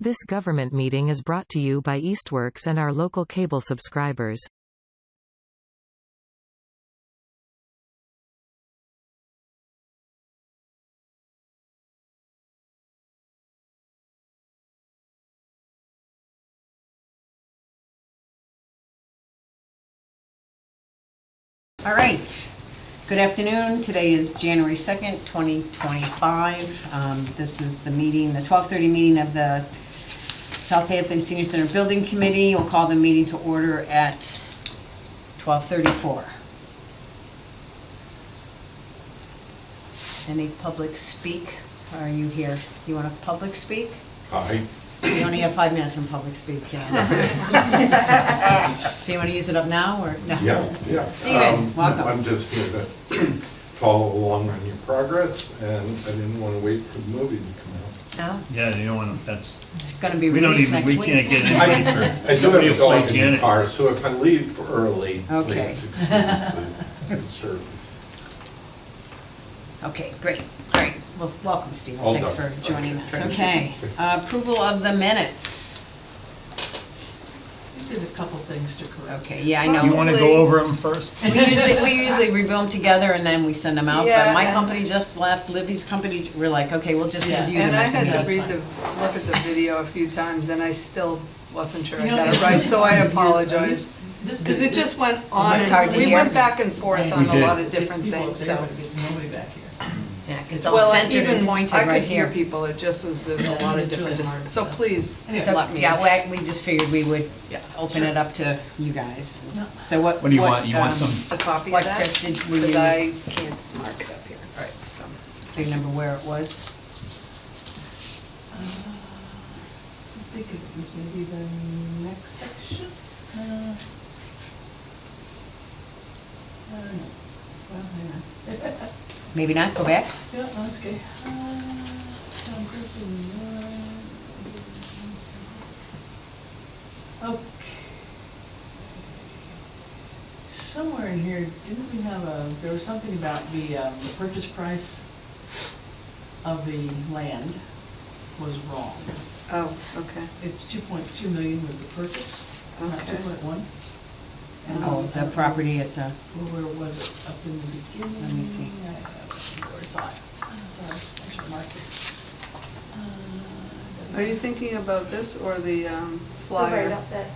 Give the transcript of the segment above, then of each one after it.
This government meeting is brought to you by Eastworks and our local cable subscribers. All right. Good afternoon. Today is January 2nd, 2025. This is the meeting, the 12:30 meeting of the Southampton Senior Center Building Committee. We'll call the meeting to order at 12:34. Any public speak? Are you here? You want to public speak? Hi. You only have 5 minutes in public speak. So you want to use it up now or no? Yeah. Steven, welcome. I'm just here to follow along on your progress, and I didn't want to wait for the movie to come out. No? Yeah, you don't want to, that's, It's going to be we don't released even, next we week. can't get anybody for. I do have a dog in Janet. the car, so if I leave early, Okay. please excuse the service. Okay, great. Well, welcome, Stephen. All Thanks done. for joining us. Thank you. Okay. Approval of the minutes. There's a couple things to correct. Okay, yeah, I You know. want to go over them first? We usually review them together and then we send them out. But Yeah, my and- company just left. Libby's company, we're like, okay, we'll just Yeah, review them. And I at the had to meeting. read look at the video a few times, and I still wasn't sure I You know, got it it's- right, so I apologize. This- Because it just went on, It's hard and to we hear. went back and forth on a did. lot of different Gets people things, up there, so. but it gets nobody back here. Yeah, it's all Well, centered and even, pointed I right could hear here. people, it just was, there's a Yeah, lot of it's really different, hard, so so. please, Anyway, So, let me. yeah, we just figured we would open it up to you guys. No. So what? What do you want? You want some, A copy of What, that? Chris, did we? Because I can't mark it up here. All right, so. Do you remember where it was? I think it was maybe the next section. No. Well, hang on. Maybe not, go back? Yeah, that's okay. Town person, okay. Somewhere in here, didn't we have there was something about the purchase price of the land was wrong. Oh, okay, It's 2.2 million was the purchase, not okay. 2.1. And Oh, it's- the property at, Where was it? Up in the beginning? Let me see. I saw it. Sorry, I should mark it. Are you thinking about this or the Right flyer? up that.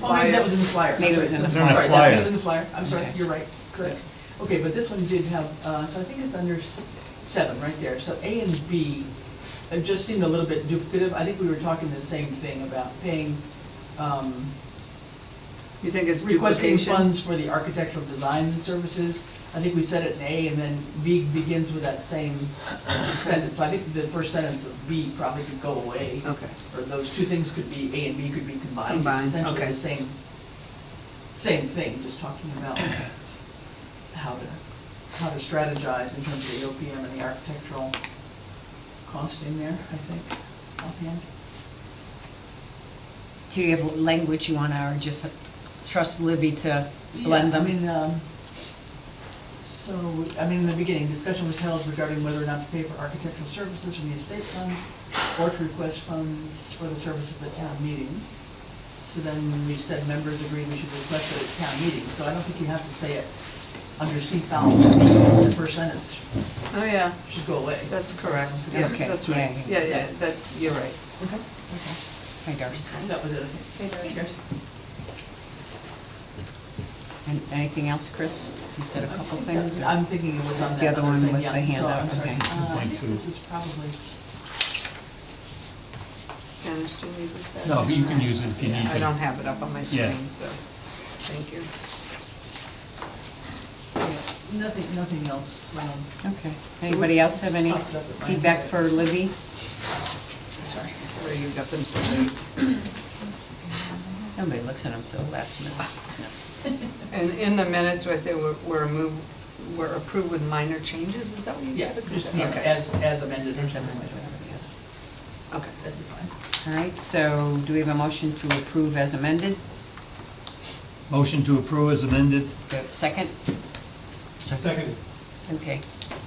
Oh, maybe that was in the flyer. Maybe it was in the I'm flyer. sorry, flyer. that was in the flyer. I'm sorry, Okay. you're right, correct. Okay, but this one did have, so I think it's under 7 right there. So A and B, it just seemed a little bit duplicative. I think we were talking the same thing about paying, You think it's requesting duplication? funds for the architectural design services. I think we said it in A, and then B begins with that same sentence. So I think the first sentence of B probably could go away. Okay, Or those two things could be, A and B could be combined. Combined, It's essentially okay. the same thing, just talking about how to strategize in terms of the OPM and the architectural costing there, I think, offhand. do you have language you want to, or just trust Libby to blend them? In the beginning, discussion was held regarding whether or not to pay for architectural services from the estate funds or to request funds for the services at town meeting. So then we said members agreed we should request it at town meeting. So I don't think you have to say it under C foul, the first sentence oh, yeah, should go away. that's correct, yeah, Okay, that's right. yeah. Yeah, that, you're right. Okay. Hi, Darcy. That was it. Hey, Darcy. And anything else, Chris? You said a couple things? or- I'm thinking it was on that The other one thing, was yeah. the handout, So, I'm sorry. okay. I think 2.2. this was probably, Janice, do you need this back? no, you can use it if you need I don't to. have it up on my Yeah. screen, so, thank you. nothing else. Okay. Anybody else have any Popped up at my feedback head. for Libby? Sorry, sorry you got them so late. Nobody looks at them till the last minute. And in the minutes, do I say we're approved with minor changes, is that what you Yeah, typically just, say? yeah, Okay, as amended or something like that. okay. That'd be fine. All right, so do we have a motion to approve as amended? Motion to approve as amended. Do we have a second? Second. Okay.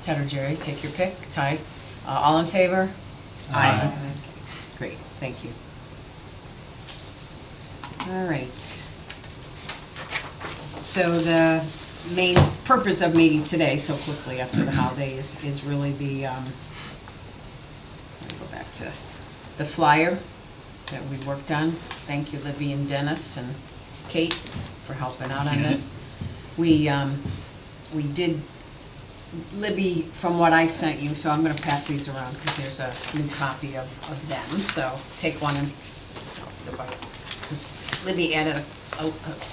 Ted or Jerry, take your pick. Ty. All in favor? Aye. Okay. Great, thank you. All right. So the main purpose of meeting today so quickly after the holiday is really the, let me go back to the flyer that we worked on. Thank you, Libby and Dennis and Kate for helping out on this. We did, Libby, from what I sent you, so I'm gonna pass these around because there's a new copy of them, so take one and, I'll divide it. 'Cause Libby added a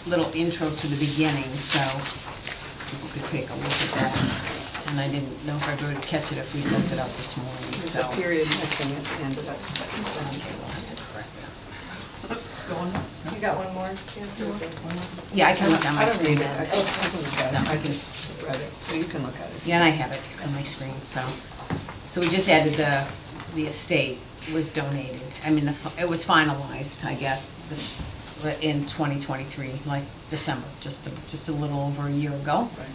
little intro to the beginning, so people could take a look at that. And I didn't know if I would catch it if we sent it out this morning, There's so. a period missing at the end of that second sentence. Go on. You got one more? Kim? Or is it one more? Yeah, I can look on my I don't screen. need it. I can look at it. No, I I can- just read it, so you can look at it. Yeah, and I have it on my screen, so. So we just added the estate was donated. I mean, it was finalized, I guess, in 2023, like December, just a little over a year ago, Right.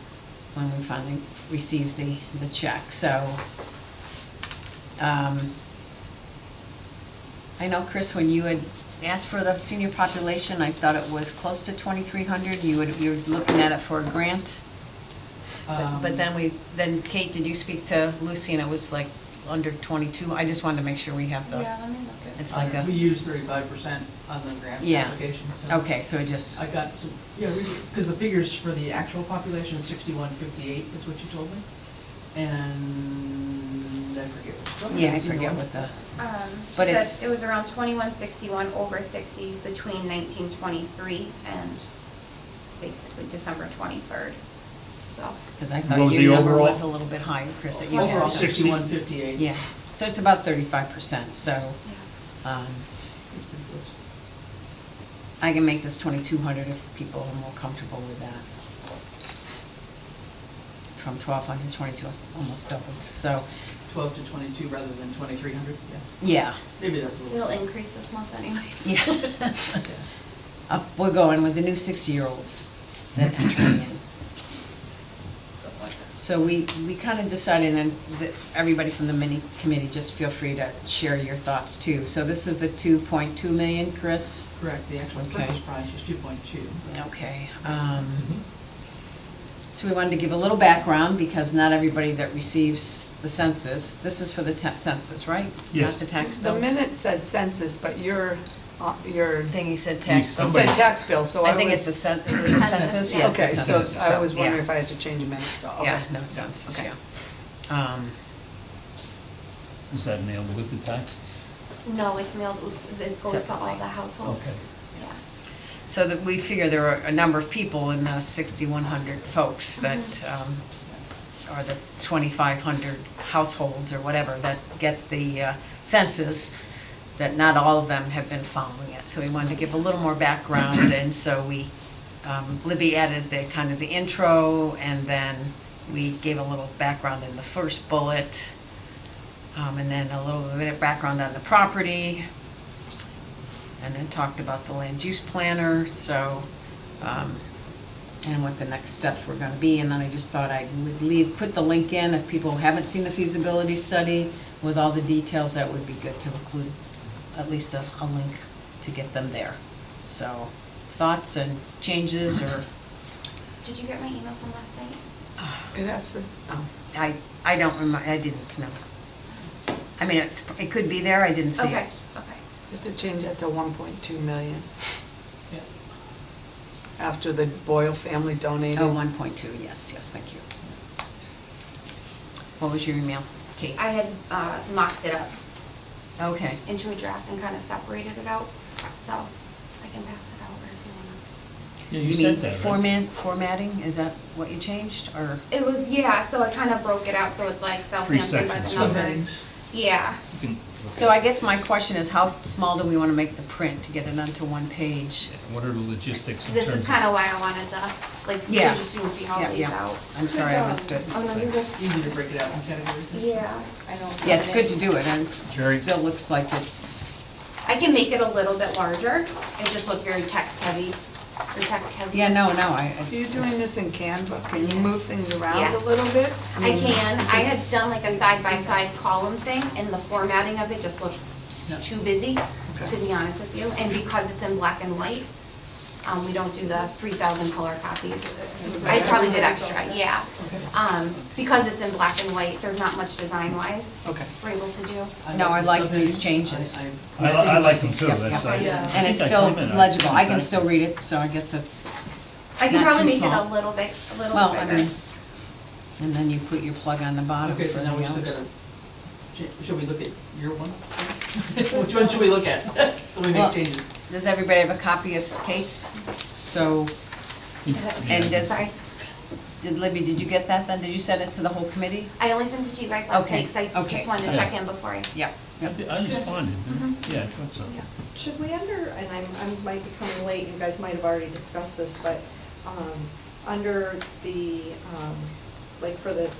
when we finally received the check, so. I know, Chris, when you had asked for the senior population, I thought it was close to 2,300. You were looking at it for a grant. But then Kate, did you speak to Lucy and it was like under 22? I just wanted to make sure we have the, Yeah, let me look at it. it's like We a, use 35% on the grant Yeah. application, so. okay, so it just, I got some, yeah, because the figures for the actual population is 6158 is what you told me. And I forget. yeah, I forget what the, She But said it's- it was around 2161 over 60 between 1923 and basically December 23rd. So, because I What thought was the your number overall? was a little bit higher, Chris, that you Overall, said. 60. 6158. Yeah, so it's about 35%, so, yeah. It's pretty close. I can make this 2,200 if people are more comfortable with that. From 1,200, 22, almost doubled, so, 12 to 22 rather than 2,300, yeah. yeah, Maybe that's a little. It'll increase this month anyways. yeah. We're going with the new 60-year-olds that entering in. So we kind of decided, and that everybody from the mini committee, just feel free to share your thoughts too. So this is the 2.2 million, Chris? Correct, the actual Okay. purchase price is 2.2. Okay. So we wanted to give a little background because not everybody that receives the census, this is for the census, right? Yes. Not the tax The bills? minute said census, but your Thing he said We tax. said said tax bill, so I I think it's was. the is it the census? Yeah. Yes, the Okay, so census. I was So, wondering yeah. if I had to change a minute, so, okay. Yeah, no, it's census, Okay. yeah. Is that mailed with the taxes? No, it's mailed, it goes to all Separately. the households. Okay. Yeah. So that we figure there are a number of people in the 6,100 folks that, or the 2,500 households or whatever that get the census, that not all of them have been following it. So we wanted to give a little more background, and so we, Libby added the kind of the intro, and then we gave a little background in the first bullet, and then a little bit of background on the property, and then talked about the land use planner, so, and what the next steps were gonna be, and then I just thought I would put the link in, if people haven't seen the feasibility study with all the details, that would be good to include at least a link to get them there. So, thoughts and changes, or, Did you get my email from last night? It has to, oh. I don't remember, I didn't know. I mean, it could be there, I didn't see Okay, it. okay. You have to change that to 1.2 million Yeah. after the Boyle family donated. Oh, 1.2, yes, thank you. What was your email, Kate? I had mocked it up Okay. into a draft and kind of separated it out, so I can pass it over if you want. Yeah, you mean said that, right? formatting, is that what you changed, or? It was, yeah, so I kind of broke it out, so it's like Southampton by sections, the right? numbers. Yeah, You can- So I guess my question is, how small do we want to make the print to get it onto one page? What are the logistics in this terms is of? kind of why I wanted to, like, Yeah. just so you can see how Yeah, it lays yeah. out. I'm sorry, I missed it. Oh, no, you're good. You need to break it out in categories. Yeah, I know. Yeah, it's good to do it, and it Jerry? still looks like it's, I can make it a little bit larger and just look very text heavy, or text heavy. yeah, no, I. If you're doing this in Canva, can you move things around Yeah. a little bit? I mean, can. I it's- had done like a side-by-side column thing, and the formatting of it just looked Yeah. too busy, Okay. to be honest with you. And because it's in black and white, we don't do the 3,000 color copies. I probably did extra, yeah. Okay. Because it's in black and white, there's not much design-wise Okay. we're able to do. No, I like these changes. I like them too, Yep, that's, yep. I. Yeah. And it's I think I still commented on legible. I can something. still read it, so I guess it's I can not probably too make it small. a little bit Well, I bigger. mean, and then you put your plug on the bottom Okay, for so now the we still others. gotta, should we look at your one? Which one should we look at? So we Well- make changes. Does everybody have a copy of Kate's? So, and does, Sorry, did Libby, did you get that then? Did you send it to the whole committee? I only sent it to you guys last Okay, week, because I okay, just wanted to sorry. check in before I. Yep. I responded, yeah, I thought so. Should we and I might be coming late, you guys might have already discussed this, but, under the, like for the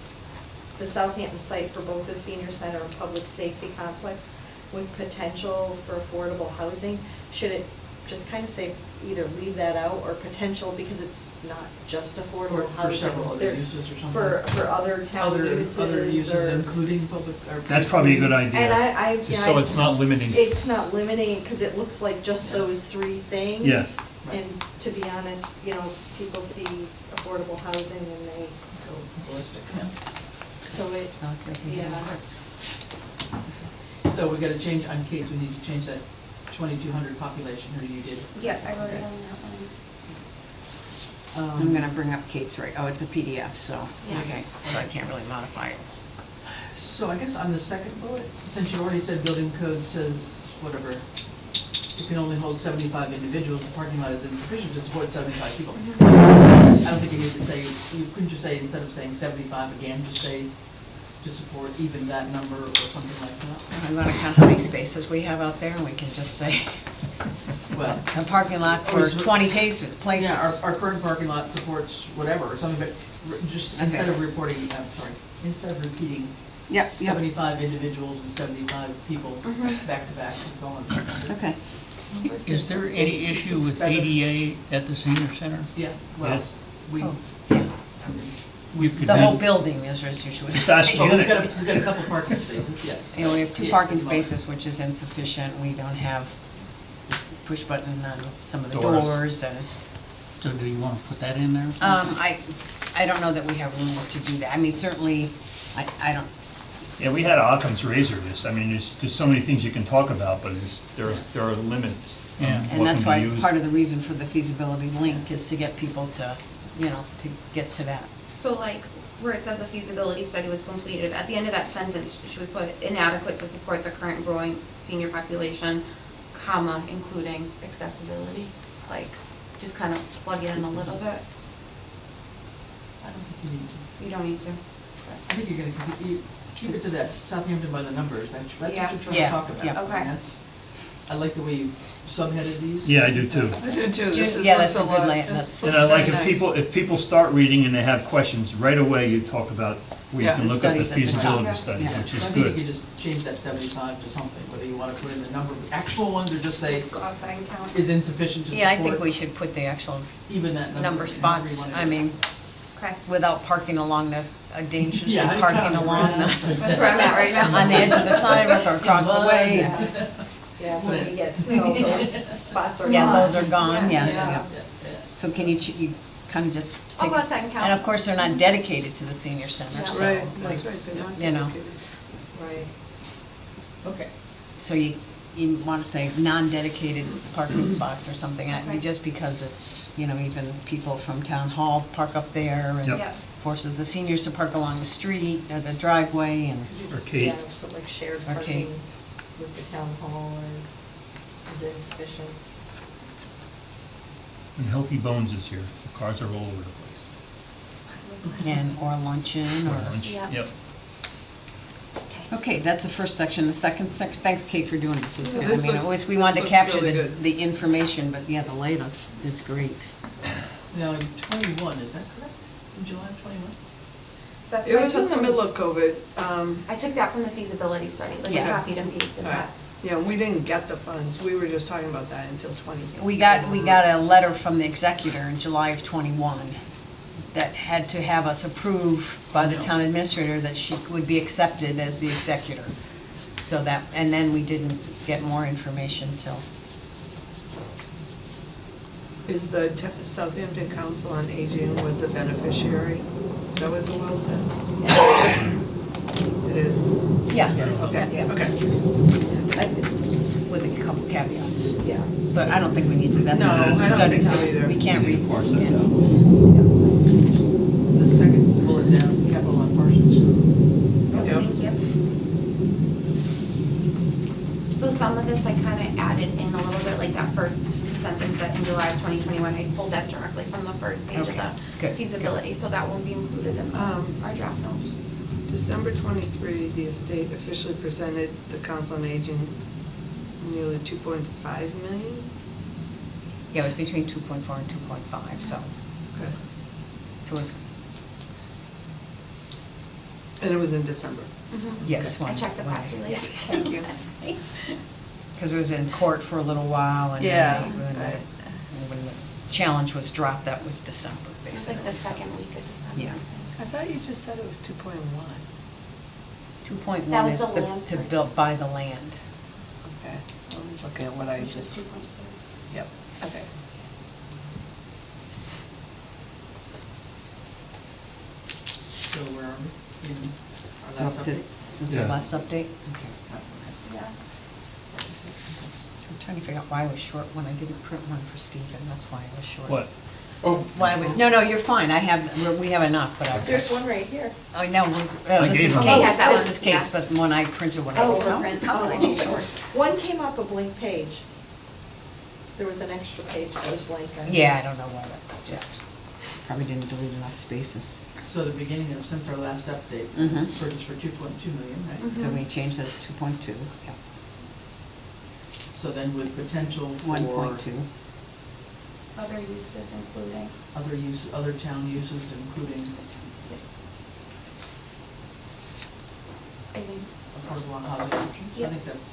Southampton site for both the senior center and public safety complex with potential for affordable housing, should it just kind of say either leave that out or potential, because it's not just affordable For housing. several other There's- uses or something? For other town Other uses uses, or. including public, or. That's probably a good And idea, I. just so it's not limiting. It's not limiting, because it looks like just those three things. Yeah. And to be honest, people see affordable housing and they, Go ballistic, yeah. so it, Not making it yeah. work. So we gotta change, on Kate's, we need to change that 2,200 population, or you did? Yep, I wrote it on that one. I'm gonna bring up Kate's right, oh, it's a PDF, so, Yeah. okay, so I can't really modify it. So I guess on the second bullet, since you already said building code says, whatever, it can only hold 75 individuals, the parking lot is insufficient to support 75 people. I don't think you need to say, you couldn't just say, instead of saying 75 again, just say to support even that number or something like that. I'm gonna count how many spaces we have out there, and we can just say, Well, a parking lot for Or is it- 20 places. yeah, our current parking lot supports whatever, or something, but just instead Okay. of reporting, instead of repeating Yep, yep, 75 individuals and 75 people Mhm. back to back and so on. okay. Is there any issue with ADA at the senior center? Yeah, well, Yes. we, Oh, I yeah. mean, We could The whole make- building is usually. Just ask well, Janet. we've got a couple parking spaces, yeah. You know, we have 2 Yeah, parking pretty much. spaces, which is insufficient. We don't have push button on some of the Doors. doors and, So do you want to put that in there? I don't know that we have room to do that. I mean, certainly, I don't, Yeah, we had Occam's razor this, I mean, there's so many things you can talk about, but there are limits on Yeah. and what that's can why be used. part of the reason for the feasibility link is to get people to, to get to that. So like, where it says a feasibility study was completed, at the end of that sentence, should we put inadequate to support the current growing senior population, comma, including accessibility? Like, just kind of plug it in a little bit? I don't think you need to. You don't need to. I think you're gonna keep it to that Southampton by the numbers, that's what Yeah. you're trying to Yeah, talk about. yeah. Okay. And that's, I like the way you subheaded these. Yeah, I do too. I do too. This is- Yeah, looks that's a good lot- lay- this that's- looks And I like very nice. if people start reading and they have questions, right away you talk about where you Yeah. can The look at the studies at the top. feasibility study, Yeah. which So is I think you good. could just change that 75 to something, whether you want to put in the number of actual ones or just say Go outside and count. is insufficient to support. Yeah, I think we should put the actual Even that number. number however you spots, wanna I do it. mean, Okay, without parking along dangerously Yeah, how do you parking count the along grass? that's where I'm at right now. on the edge of the sidewalk or across the way. yeah, when you get snow, those spots are Yeah, gone. those are gone, yes. Yeah. yeah. So can you kind of just I'll take, go outside and count. and of course, they're not dedicated to the senior center, Yeah. so. Right, that's right, they're not you know. dedicated. Right. Okay. So you want to say non-dedicated parking spots or something, Okay. just because it's, even people from town hall park up there and Yep. Yeah. forces the seniors to park along the street or the driveway and, Or Kate. Yeah, so like shared Or parking Kate. with the town hall or is insufficient. And Healthy Bones is here, the cars are all over the place. or luncheon Or or. lunch, Yeah. yep. Okay, that's the first section. The second section, thanks Kate for doing this. It's Yeah, good. this I mean, looks- always, we this wanted to looks capture really the, good. the information, but yeah, the layout is great. Now, in 21, is that correct? In July of 21? That's It what I was took in the from- middle of COVID. I took that from the feasibility study, like I Yeah. copied and pasted that. Yeah, we didn't get the funds. We were just talking about that until 20. We got a letter from the executor in July of '21 that had to have us approve by the town administrator that she would be accepted as the executor. So that, and then we didn't get more information till, Is the Southampton Council on Aging was a beneficiary? Is that what the will says? It is. yeah, Okay, yeah, okay. with a couple caveats. Yeah. But I don't think we need to, that's No, I don't study, think so so either. we can't read. Parse that yeah. out. The second bullet down, capital on Parsons. Yep. Thank you. So some of this I kind of added in a little bit, like that first sentence that in July of 2021, I pulled that directly from the first page of Okay, the good, feasibility, so that won't be included in our draft notes. December 23, the estate officially presented the Council on Aging nearly 2.5 million. Yeah, it was between 2.4 and 2.5, so Okay. it was, And it was in December. yes. I checked the press release. Thank you. Because it was in court for a little while, and Yeah, then right. when the challenge was dropped, that was December, It was basically. like the so. second week of December. Yeah. I thought you just said it was 2.1. 2.1 That was is the the, land to purchase. build, buy the land. Okay, let me look at what I Which was just, 2.2. yep, okay. So where are we? In our So last up to, update? since our Yeah. last update? Okay. Yeah. I'm trying to figure out why I was short when I didn't print one for Stephen, that's why I was short. What? Oh, Why I was, no, you're fine, I have, we have enough, but I was. There's one right here. Oh, no, I this gave is him one. Kate's, Oh, that this one, is Kate's, yeah. but when I printed one. Oh, How okay. can I be short? One came up a blank page. There was an extra page that was blank. I think. Yeah, I don't know why, that was just, probably didn't delete enough spaces. So the beginning of, since our last update, Mhm. it's purchased for 2.2 million, right? Mhm. So we changed that to 2.2, yeah, So then with potential for 1.2. Other uses including. other use, other town uses, including I think. affordable housing options, I Yep. think that's,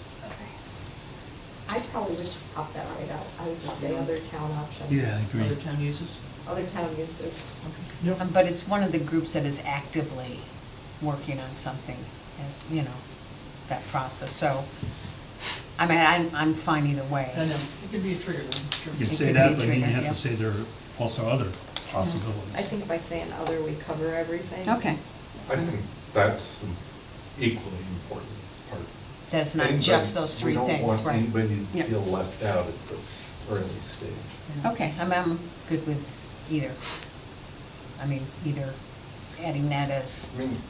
I probably would just pop that right out. I would just say other town options. Yeah, I other agree. town uses. Other town uses. Okay. But it's one of the groups that is actively working on something, as, you know, that process, so, I mean, I'm fine either way. I know, it could be a trigger then, sure. You It can say could that, be but then you triggered, have yeah. to say there are also other possibilities. I think by saying other, we cover everything. Okay, I think that's the equally important part. that's not Anybody- just those three things, We don't want right? anybody Yeah. to feel left out at this early stage. Okay, I'm good with either. I mean, either adding that as, I mean,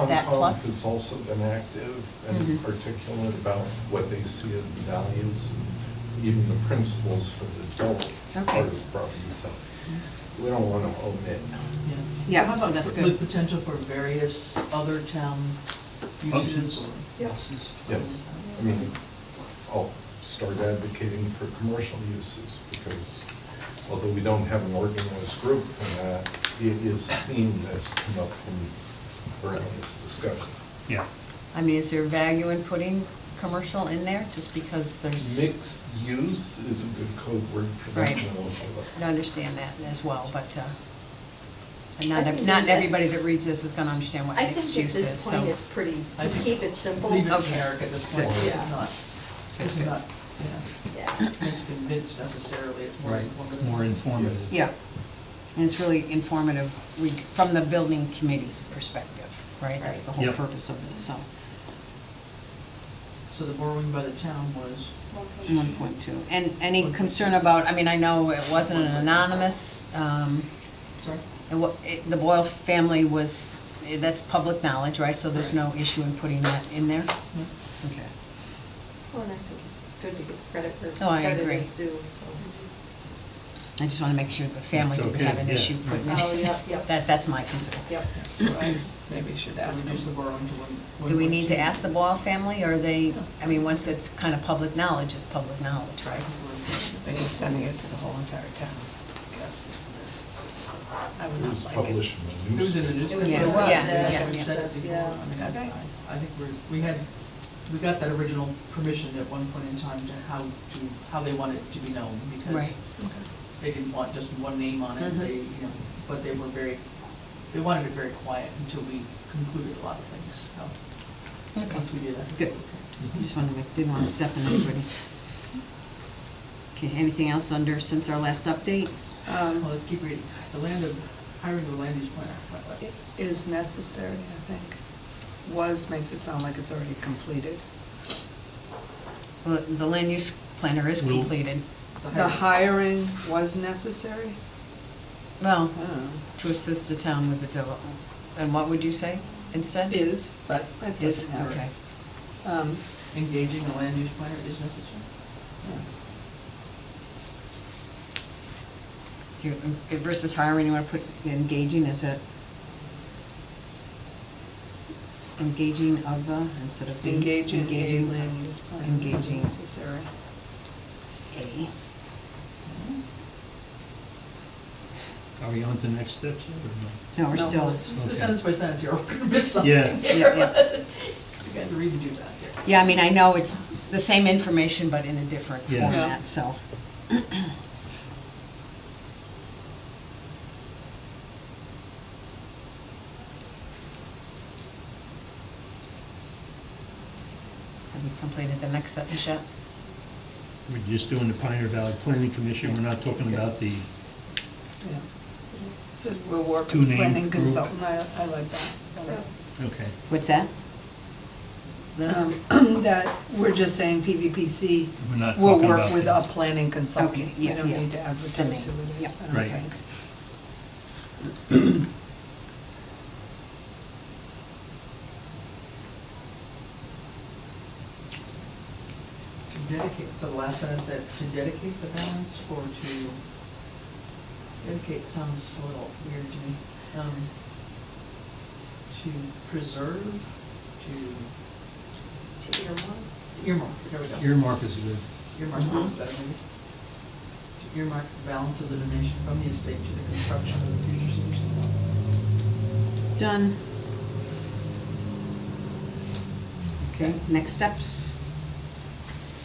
That plus? Concom has also been active and Mhm. articulate about what they see as the values, even the principles for the adult Okay. part of the property, so we don't want to omit. Yeah. Yeah, How so about that's with good. potential for various other town uses Functions. or? Yeah. This is- Yes, I mean, I'll start advocating for commercial uses because although we don't have an organized group for that, it is a theme that's come up from earliest discussion. Yeah, I mean, is there value in putting commercial in there, just because there's, Mixed use is a good code word for Right. that. I understand that as well, but, and I not, think not that- everybody that reads this is gonna understand what I mixed think at use is, this so. point, it's pretty, I to think- keep it simple. Leave it Okay. generic at this point, this Yeah. is not, this is not, Yeah. convinced necessarily, it's more right, informative. it's more informative. Yeah, and it's really informative from the building committee perspective, right? That's the whole Yep. purpose of this, so. So the borrowing by the town was, 1.2. And any concern about, I mean, I know it wasn't an anonymous, sorry? the Boyle family was, that's public knowledge, right? So there's no issue in putting that in there? Okay. Well, and I think it's good to give credit where Oh, I credit agree. is due, so. I just want to make sure the family It's didn't okay, have an yeah, issue putting it. Oh, yep, yep. That's my concern. Yep. Right, maybe you should So ask reduce the them. borrowing to one. Do we need to 1.2. ask the Boyle family, or they, I mean, once it's kind of public knowledge, it's public knowledge, right? They're just sending it to the whole entire town, I guess. I would It not was like it. published in It the was in news. the newspaper. was Yeah, in the yeah, news. yeah, We've yeah. said it before. Yeah. I mean, Okay. I think we got that original permission at one point in time to how they want it to be known, because Right. they didn't want just one name on it, Mhm. they, but they wanted it very quiet until we concluded a lot of things, so. once we do that. Good. Just wanted to make, didn't want to step on anybody. Okay, anything else under since our last update? Well, let's keep reading. The hiring of a land use planner. It is necessary, I think. Was makes it sound like it's already completed. Well, the land use planner is Will- completed. The hiring was necessary? Well, I don't know. to assist the town with the development. And what would you say instead? Is, but it Is, doesn't matter. okay. Engaging a land use planner is necessary. Do you, versus hiring, you want to put engaging as a engaging of instead of the Engaging a engaging land use plan is engaging. necessary. a. Are we on to next steps yet, or No, we're No, still. it's Okay. sentence by sentence here. We're going to miss something Yeah. here. Yeah, You guys are reading too fast here. Yeah, I mean, I know it's the same information, but in a different Yeah. format, so. Have you completed the next sentence yet? We're just doing the Pioneer Valley Planning Commission, we're not talking about the, Yeah. So we'll work Two with the named planning group. consultant. I like that. better. okay. What's that? That we're just saying PVPC We're not will talking work about with the- a planning consultant. Okay, yeah, We don't yeah. need to advertise The who name, it is, yeah. I don't Right. think. To dedicate, so the last sentence said to dedicate the balance or to, dedicate sounds a little weird to me. To preserve, to earmark, there we go. Earmark is good. Earmark, better maybe. To earmark the balance of the donation from the estate to the construction of the future solution. Done. Okay, next steps.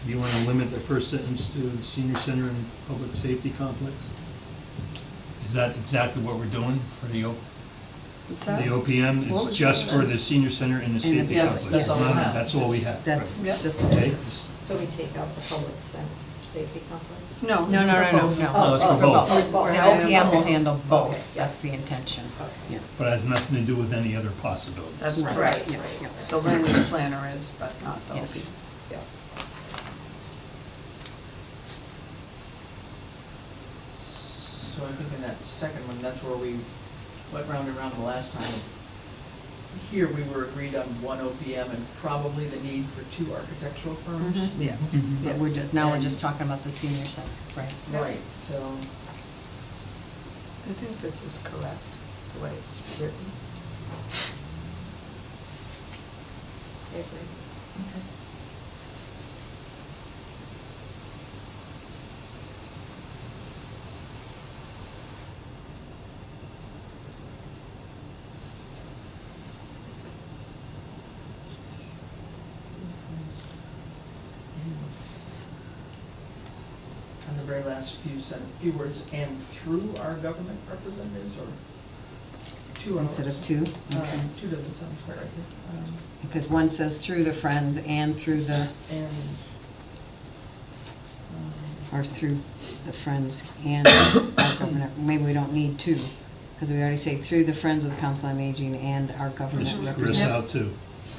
Do you want to limit the first sentence to the senior center and public safety complex? Is that exactly what we're doing for the What's the that? OPM? What It's was just that? for the senior center and the And safety yes, complex? that's all we have. That's all we have. That's Yep. just. Right. Okay. So we take out the public safety complex? No. No, it's no, for no, no, both. no. No, it's for both. The both. OPM will Okay. handle Okay, both, yeah. that's the intention. Yeah. But it has nothing to do with any other possibilities. That's Right, correct. yeah, yeah. The land use planner is, but not the Yes. OP. Yeah. So I think in that second one, that's where we went round and round the last time. Here, we were agreed on one OPM and probably the need for two architectural firms. Mhm. Yeah. But we're Yes. just, now we're And- just talking about the senior center, right? Right, so, I think this is correct, the way it's written. I agree. okay. And the very last few words, and through our government representatives, or to our. Instead of two? Okay. Two doesn't sound quite right here. Because one says through the Friends and through the, And, or through the Friends and our government, maybe we don't need two, because we already say through the Friends of the Council on Aging and our government Just cross representative. out too.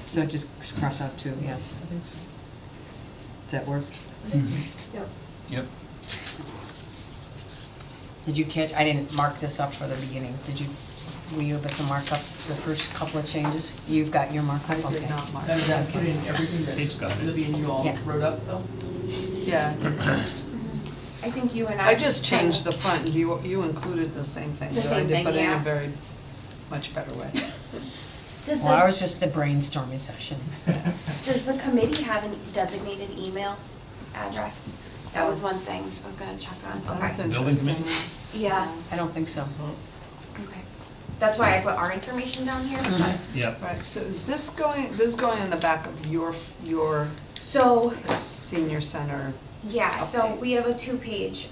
So just cross out two, yeah. I think so. Does that work? Yep. Yep. Did you catch, I didn't mark this up for the beginning, did you, were you able to mark up the first couple of changes? You've got your markup, I okay. did not mark. Now, does that put in everything that Kate's got it. Libby and you all Yeah. wrote up, though? Yeah, I think so. I think you and I. I just changed the front, and you included the same thing The that I same did, thing, but in a yeah. very much better way. Does Well, ours the, was just a brainstorming session. does the committee have a designated email address? That was one thing I was gonna check on. Oh, that's Okay. Building interesting. committee? Yeah, I don't think so. okay. That's why I put our information down here. but- Yep. Right, so is this going in the back of your So, senior center? yeah, so we Updates. have a 2-page,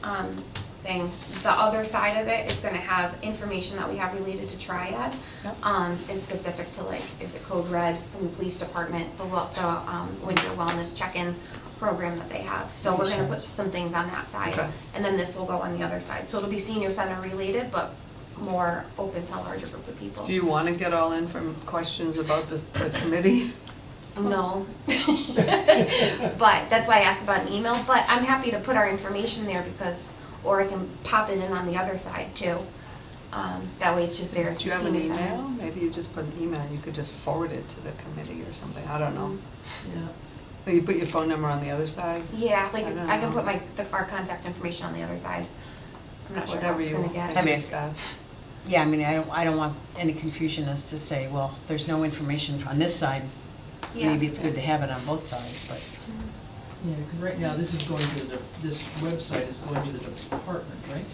thing. The other side of it is gonna have information that we have related to Triad. Yep. And specific to like, is it Code Red from the police department, the winter wellness check-in program that they have. So we're gonna put some things on that side. Okay. And then this will go on the other side. So it'll be senior center related, but more open to a larger group of people. Do you want to get all in from questions about the committee? No. But that's why I asked about an email, but I'm happy to put our information there because, or I can pop it in on the other side too. That way it's just there. as Do you the have an senior center. email? Maybe you just put an email, you could just forward it to the committee or something, I don't know. Yeah. Or you put your phone number on the other side? Yeah, like I don't I can know. put our contact information on the other side. I'm not sure how Whatever it's you gonna get. I mean, think is best. Yeah, I mean, I don't want any confusion as to say, well, there's no information on this side. Yeah. Maybe it's good to have it on both sides, but, Yeah, because right now, this is going to this website is going to the department, right?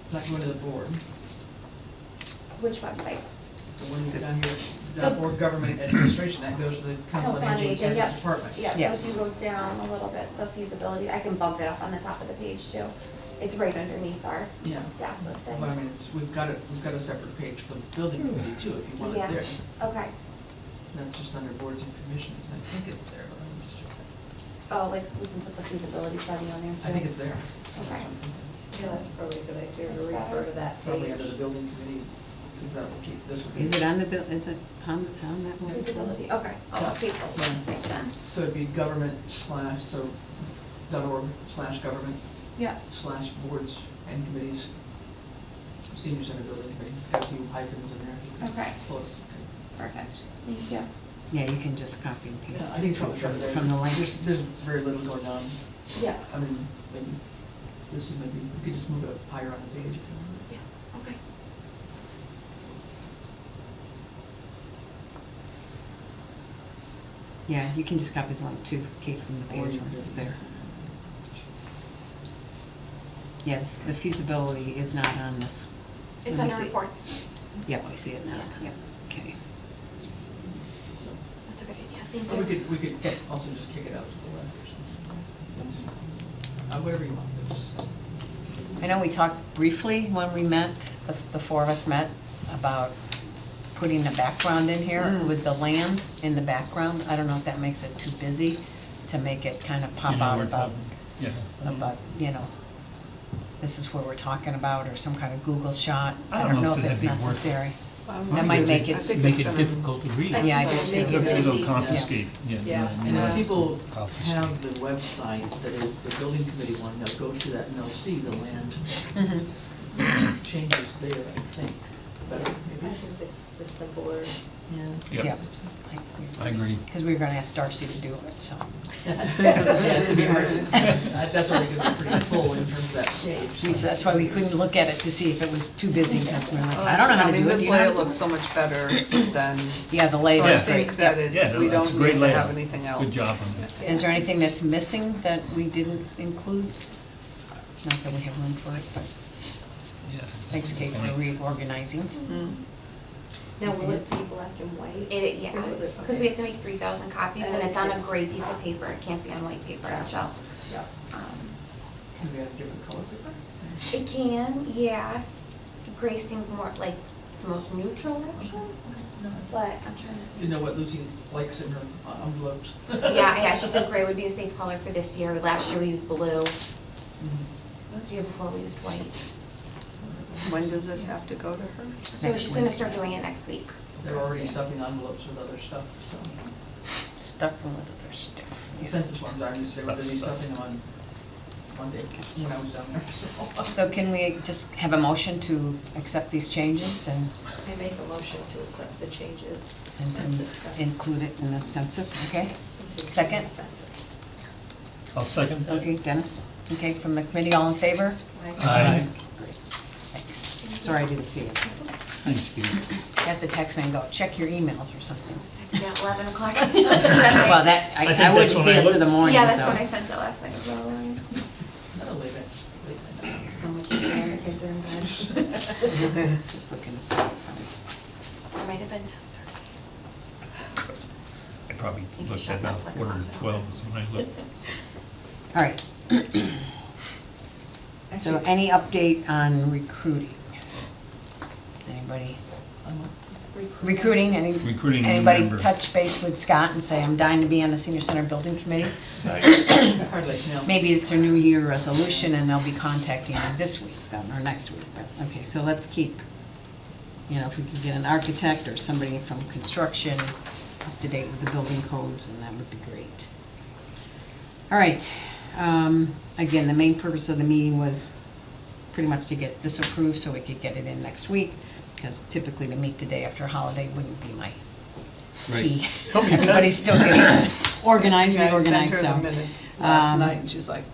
It's not going to the board. Which website? The one you've got here, the board government administration, that goes to the council on aging as yep. a department. Yeah, so Yes. if you go down a little bit, the feasibility, I can bump it up on the top of the page too. It's right underneath our Yeah. staff listing. But I mean, we've got a separate page for the building committee too, if you want it Yeah. there. Okay. That's just under boards and commissions, and I think it's there, but let me just check that. Oh, like we can put the feasibility study on there too. I think it's there. Okay. Yeah, that's probably a good idea to That's refer better. to that Probably page. under the building committee, because that will keep, this will be. is it on the bill, is it on that one? Feasibility, okay. I'll Yeah. update the website then. So it'd be government slash, so .org/government Yeah. /boards and committees, senior center building committee, it's got a few hyphens in there. Okay. Close, okay. Perfect. Thank you. Yeah, you can just copy and Yeah, paste I think it's it probably better there. from the link. There's very little going on. Yeah. I mean, maybe, this is maybe, we could just move it up higher on the page if you want. Yeah. Okay. Yeah, you can just copy the link too, Kate, from the Or page you once could- it's there. Yes, the feasibility is not on this. It's Let me under see. reports. Yep, I see it now, Yeah. yep, okay. So, That's a good idea. Thank or you. we could also just kick it out to the left or something. Whatever you want, but just, I know we talked briefly when we met, the four of us met, about putting the background in here with the land in the background. I don't know if that makes it too busy to make it kind of pop You know, out we're about, talking- Yeah. you know, this is what we're talking about, or some kind of Google shot. I I don't don't know know if if it's that'd be worth it. necessary. I That might make it- I think Make it's it gonna- difficult to read. Yeah, I do So too. make it It'll busy. confiscate, yeah. Yeah. and if people Confiscate. have the website that is the building committee one, they'll go to that and they'll see the land Mhm. changes there, I think. Better, I maybe? think the simpler. Yeah. Yep. I agree. Because we were gonna ask Darcy to do it, so. Yeah, it could be hard to, that's already gonna be pretty full in terms of that page. So that's why we couldn't look at it to see if it was too busy, because we're like, Well, I don't know how to do it. this Do you know how to layout do looks it? so much better than, Yeah, the so I layout's great. think that Yeah, we that's a don't great need to have layout. anything It's a else. Good job on it. Is there anything that's missing that we didn't include? Not that we have room for it, but Yeah. thanks, Kate, for reorganizing. Mm. Now, will it be black and white? Yeah, Or will it- because we have to make 3,000 copies and it's on a Okay. gray piece of paper. It can't be on white paper, so. Yeah. Can we have a different color paper? It can, yeah. Gray seems more like the most neutral option, but I'm trying to. You know what Lucy likes in her envelopes? Yeah, she said gray would be a safe color for this year. Last year we used blue. Mhm. The year before we used white. When does this have to go to her? So Next she's gonna week. start doing it next week. They're already stuffing envelopes with other stuff, so. Stuff them with other stuff. The Yeah. census ones, I just, they were busy stuffing them on Monday when I was down there, so. So can we just have a motion to accept these changes and I make a motion to accept the changes and as to discussed. include it in the census, okay? Yes. Second? I'll second that. Okay, Dennis? Okay, from the committee, all in favor? Aye. Thanks. Sorry I didn't see it. Thanks, Keith. You have to text me and go, check your emails or something. Yeah, 11 o'clock. Well, that, I think I wouldn't that's when see I it to looked. the morning, Yeah, that's so. when I sent it last night as well. That'll leave it, leave it. So much easier, your kids are in bed. Just looking to see if I'm. It might have been 10:30. I probably You can looked shut at about Netflix off 11:12 is when I looked. All right. I So any update on recruiting? Anybody? Recruiting, Recruiting new anybody member. touch base with Scott and say, I'm dying to be on the senior center building committee? Hardly, no. Maybe it's a New Year resolution and they'll be contacting you this week then, or next week. But, okay, so let's keep, if we could get an architect or somebody from construction up to date with the building codes, and that would be great. All right, again, the main purpose of the meeting was pretty much to get this approved so we could get it in next week, because typically to meet the day after a holiday wouldn't be my key. Everybody's still getting organized, Yeah, I sent reorganized, her so. the minutes last um, night, and she's like,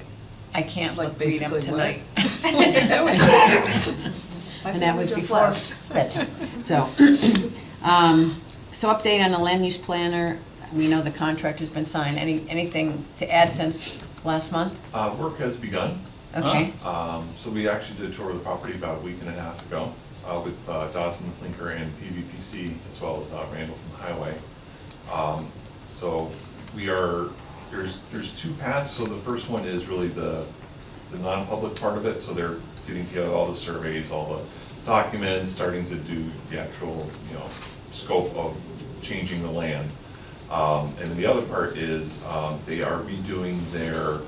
I can't like look read them basically what? tonight. What are you doing? And that was before bedtime. So, so update on the land use planner. We know the contract has been signed. Anything to add since last month? Work has begun. Okay. So we actually did a tour of the property about a week and a half ago with Dawson, Flinker, and PVPC, as well as Randall from Highway. So we are, there's two paths. So the first one is really the non-public part of it. So they're getting together all the surveys, all the documents, starting to do the actual, scope of changing the land. And then the other part is they are redoing their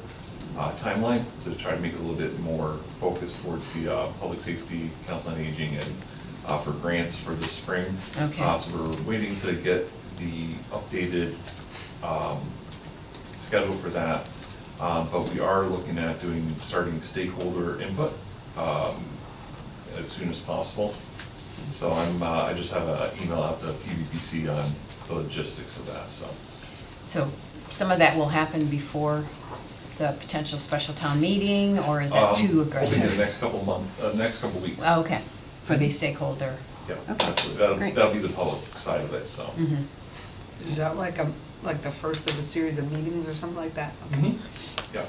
timeline to try to make it a little bit more focused towards the Public Safety Council on Aging and for grants for the spring. Okay. So we're waiting to get the updated schedule for that. But we are looking at starting stakeholder input as soon as possible. So I just have an email out to PVPC on the logistics of that, so. So some of that will happen before the potential special town meeting, or is that too Hoping in aggressive? the next couple next couple weeks. Oh, okay, for the stakeholder. Yeah, Okay, that'll great. be the public side of it, so. Mhm. Is that like the first of a series of meetings or something like that? Okay. Mhm. Yeah,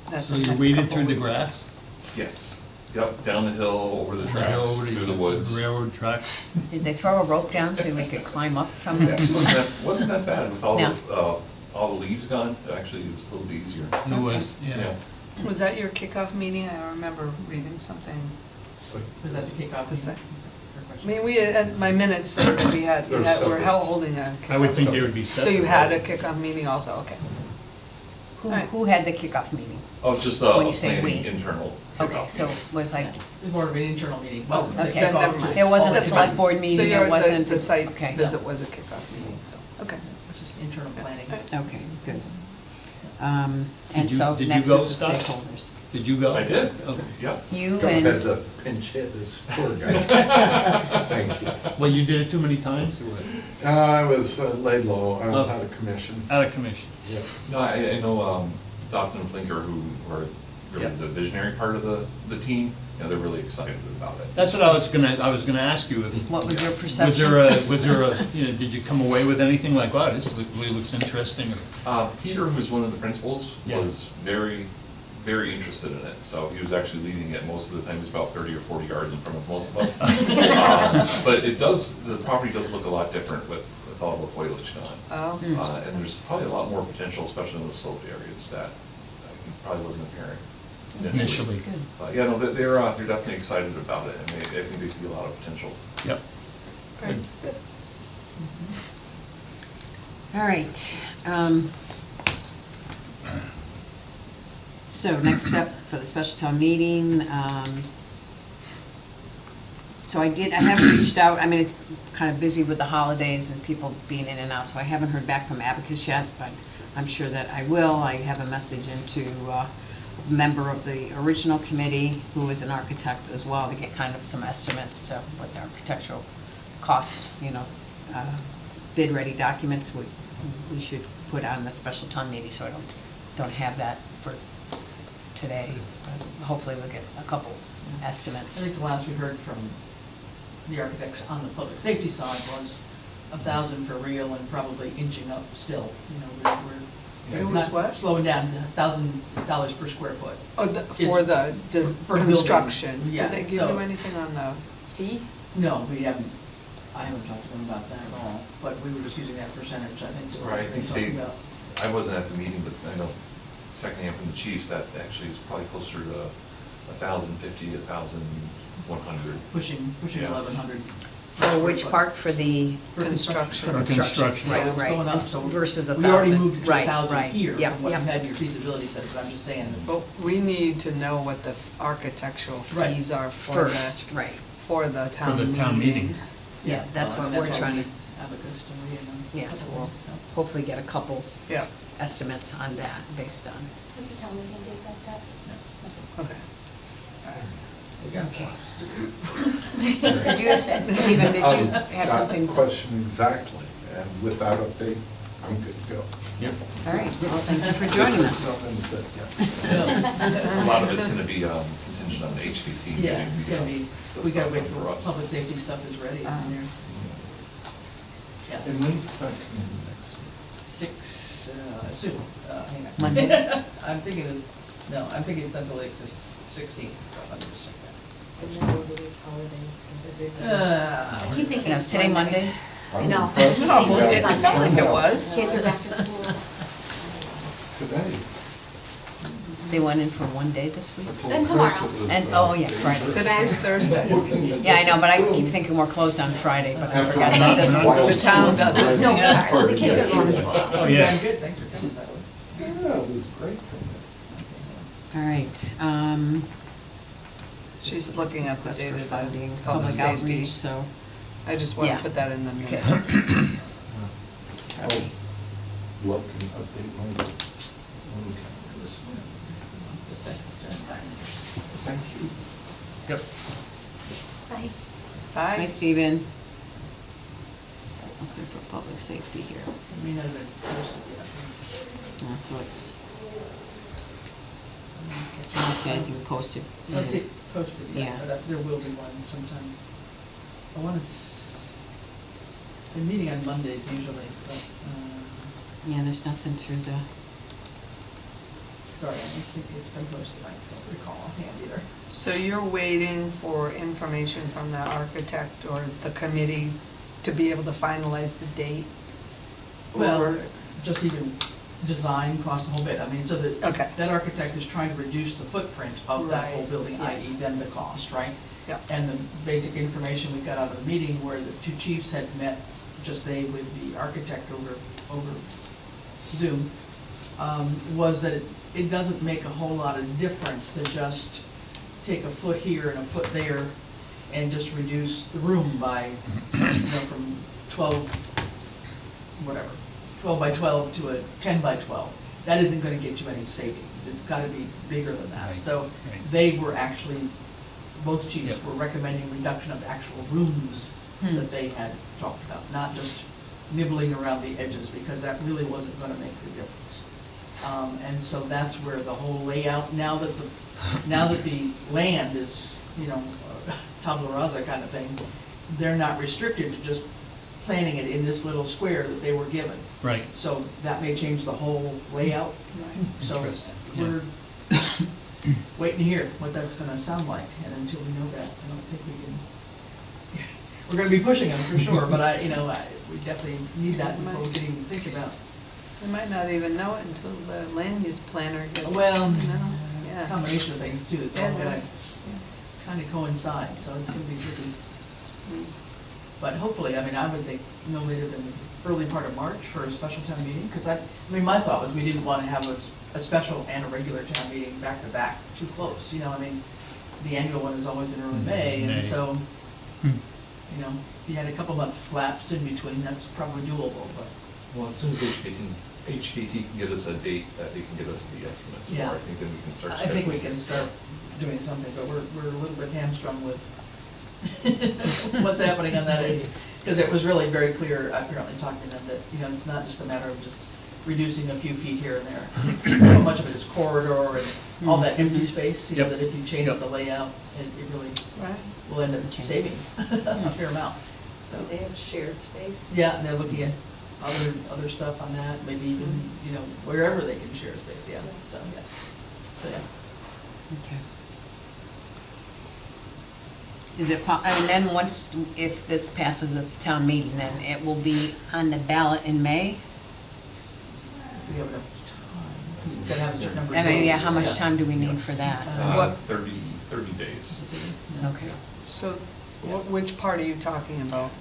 That's So the you next waded couple through the weeks. grass? yes, yep, down the hill, over the tracks, Over through the woods. railroad tracks? Did they throw a rope down so we could climb up from It it? wasn't that bad with all No. all the leaves gone. Actually, it was a little bit easier. It was, yeah. Was that your kickoff meeting? I remember reading something. It's like- Was that the kickoff? The sec- meeting? I mean, we, at my minutes said that we're holding a kickoff. I would think they would be So separate. you had a kickoff meeting also, okay. Who had the kickoff meeting? Oh, it's just When you say planning we. internal. Okay, kickoff so meeting. was like, It was more of an internal meeting. Wasn't the okay. Then kickoff never just- mind. there wasn't a That's select fine. board So meeting, there wasn't. the site okay. visit was a kickoff meeting, so, okay. Just internal planning. Okay, good. And you- so did you next go, is the Scott? stakeholders. Did you go? I did. Okay. Yep. You Scott had and, to pinch hit this poor guy. Thank you. Well, you did it too many times, or what? I was laid low, I was Oh. out of commission. Out of commission. Yeah. No, I know Dotson and Flinker, who are really Yeah. the visionary part of the team, they're really excited about it. That's what I was gonna ask you if. what was your Was perception? there a, did you come away with anything like, wow, this really looks interesting? Or- Peter, who's one of the principals, Yeah. was very, very interested in it. So he was actually leading it most of the time. He's about 30 or 40 yards in front of most of us. But the property does look a lot different with all the foliage gone. Oh. And there's probably a lot more potential, especially in the sloped areas that probably wasn't apparent Initially. Good. But yeah, no, they're definitely excited about it, and I think they see a lot of potential. Yep. Great. All right. So next step for the special town meeting, so I have reached out, I mean, it's kind of busy with the holidays and people being in and out, so I haven't heard back from Abacus yet, but I'm sure that I will. I have a message into a member of the original committee who is an architect as well to get kind of some estimates to what the architectural cost, bid-ready documents we should put on the special town meeting, so I don't have that for today. But hopefully we'll get a couple I estimates. think the last we heard from the architects on the public safety side was 1,000 for real and probably inching up still. It It's was not what? slowing down, $1,000 per square foot. Oh, for the for building. construction. Yeah, Did they give so- you anything on the fee? No, I haven't talked to them about that at all, but we were just using that percentage, I think. to- Right, I think talking about. I wasn't at the meeting, but I know secondhand from the chiefs that actually is probably closer to 1,050, 1,100. Pushing Yeah. 1,100. For which part? For the Construction. For construction. Yeah, Right, it's right. going up, It's so versus 1,000. We already moved it to Right, 1,000 right. here Yep, from what you yep. had in your feasibility study, but I'm just saying it's. But we need to know what the architectural Right. fees are for First, right. for the For town the meeting. town meeting. Yeah, that's well, what we're why trying we to, need Abacus to read them. yes, we'll hopefully get a couple Yeah, estimates on that based on. Does the town meeting date that set? okay. Okay. Did you have, Stephen, did you have something? Question exactly, and with that update, I'm good to go. Yep. All right, well, thank you for joining us. Nothing to say, yeah. A lot of it's going to be contingent on the HVT. Yeah, getting we the, gotta be, the we gotta stuff wait done for us. public safety stuff is ready in there. Yeah, And when does that come in next week? soon, hang on. Monday? I'm thinking it's, no, I'm thinking it's until like the 16th, let me just check that. I keep thinking. You know, is today Monday? I'm No. impressed. No, Yeah. it felt like it was. Kids are back to school. Today. They went in for one day this week? I told And Chris tomorrow. it was, And- oh, yeah, Friday. dangerous. Today's Thursday. Yeah, I know, but I keep thinking we're closed on Friday, but I forgot that doesn't work for The town schools. doesn't. No, Yeah. sorry, the kids are going to school. Oh, yeah. I'm good, thanks for coming, by the way. Yeah, it was great. All right, She's looking up the request for data, funding, the public public outreach, safety. so. I just want Yeah. to put that in the Okay. minutes. Oh, love can update my. Thank you. Yep. Bye. Hi, Bye. Stephen. Looking for public safety here. We know that posted yet. So it's, I don't see anything posted. Let's see, posted Yeah. yet, but there will be one sometime. I want to, they're meeting on Mondays usually, but, Yeah, there's nothing through the, sorry, I don't think it's been posted, I don't recall offhand either. So you're waiting for information from the architect or the committee to be able to finalize the date? Well, Or- just even design costs a whole bit, I mean, so that, Okay. that architect is trying to reduce the footprint of that whole Right, building, yeah. i.e. then the cost, right? Yeah. And the basic information we got out of the meeting where the two chiefs had met, just they with the architect over Zoom, was that it doesn't make a whole lot of difference to just take a foot here and a foot there and just reduce the room by, from 12, whatever, 12 by 12 to a 10 by 12. That isn't gonna get you any savings, it's gotta be bigger than that. Right, So right. they were actually, both chiefs Yep. were recommending reduction of actual rooms that they had talked about, not just nibbling around the edges, because that really wasn't gonna make the difference. And so that's where the whole layout, now that the land is, tabula rasa kind of thing, they're not restricted to just planting it in this little square that they were given. Right. So that may change the whole layout. So Interesting, yeah. we're waiting to hear what that's gonna sound like, and until we know that, I don't think we can, we're gonna be pushing them for sure, but we definitely need that before we can even think about. We might not even know it until the land use planner gets, Well, you know, it's a yeah. combination of things too, it's all Yeah, gonna yeah. kind of coincide, so it's gonna be tricky. Mm. But hopefully, I would think no later than the early part of March for a special town meeting, because my thought was we didn't want to have a special and a regular town meeting back to back too close, the annual one is always in early May, May. and so, Hmm. if you had a couple months lapse in between, that's probably doable, but. Well, as soon as HKT can get us a date that they can give us the estimates for, Yeah. I think then we can start. I think we scheduling. can start doing something, but we're a little bit hamstrung with what's happening on that end. Because it was really very clear, apparently talking to them, that, it's not just a matter of just reducing a few feet here and there. So much of it is corridor and all that empty space, Yep. that if you change Yep. the layout, it really Right. will end up Change. saving a fair amount. So they have shared space. Yeah, and they're looking at other stuff on that, maybe even, wherever they can share space, yeah, so, yeah. okay. Is it, and then once, if this passes at the town meeting, then it will be on the ballot in May? If we have enough time. gotta have a certain number of I mean, days. yeah, how much time do we need for that? What- 30 days. Okay. So which part are you talking about?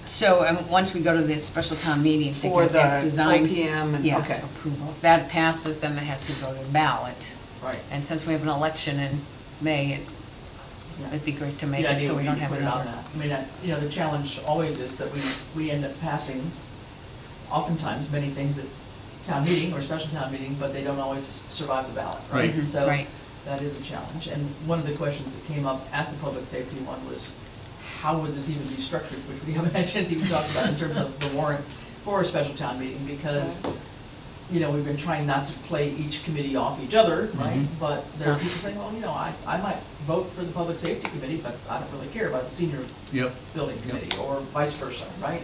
So, once we go to the special town meeting to For get that the design. OPM and, Yes, okay. approval. If that passes, then it has to go to ballot. Right. And since we have an election in May, Yeah. it'd be great to make The it idea so would we be don't to have put it on another. that. I mean, you know, the challenge always is that we end up passing oftentimes many things at town meeting or special town meeting, but they don't always survive the ballot, right? Right. So Right. that is a challenge. And one of the questions that came up at the public safety one was, how would this even be structured, which we haven't had a chance to even talk about in terms of the warrant for a special town meeting, because, you know, we've been trying not to play each committee off each other, right? Mhm. But there are people saying, well, you know, I might vote for the public safety committee, but I don't really care about the senior Yep. building committee, or vice versa, right?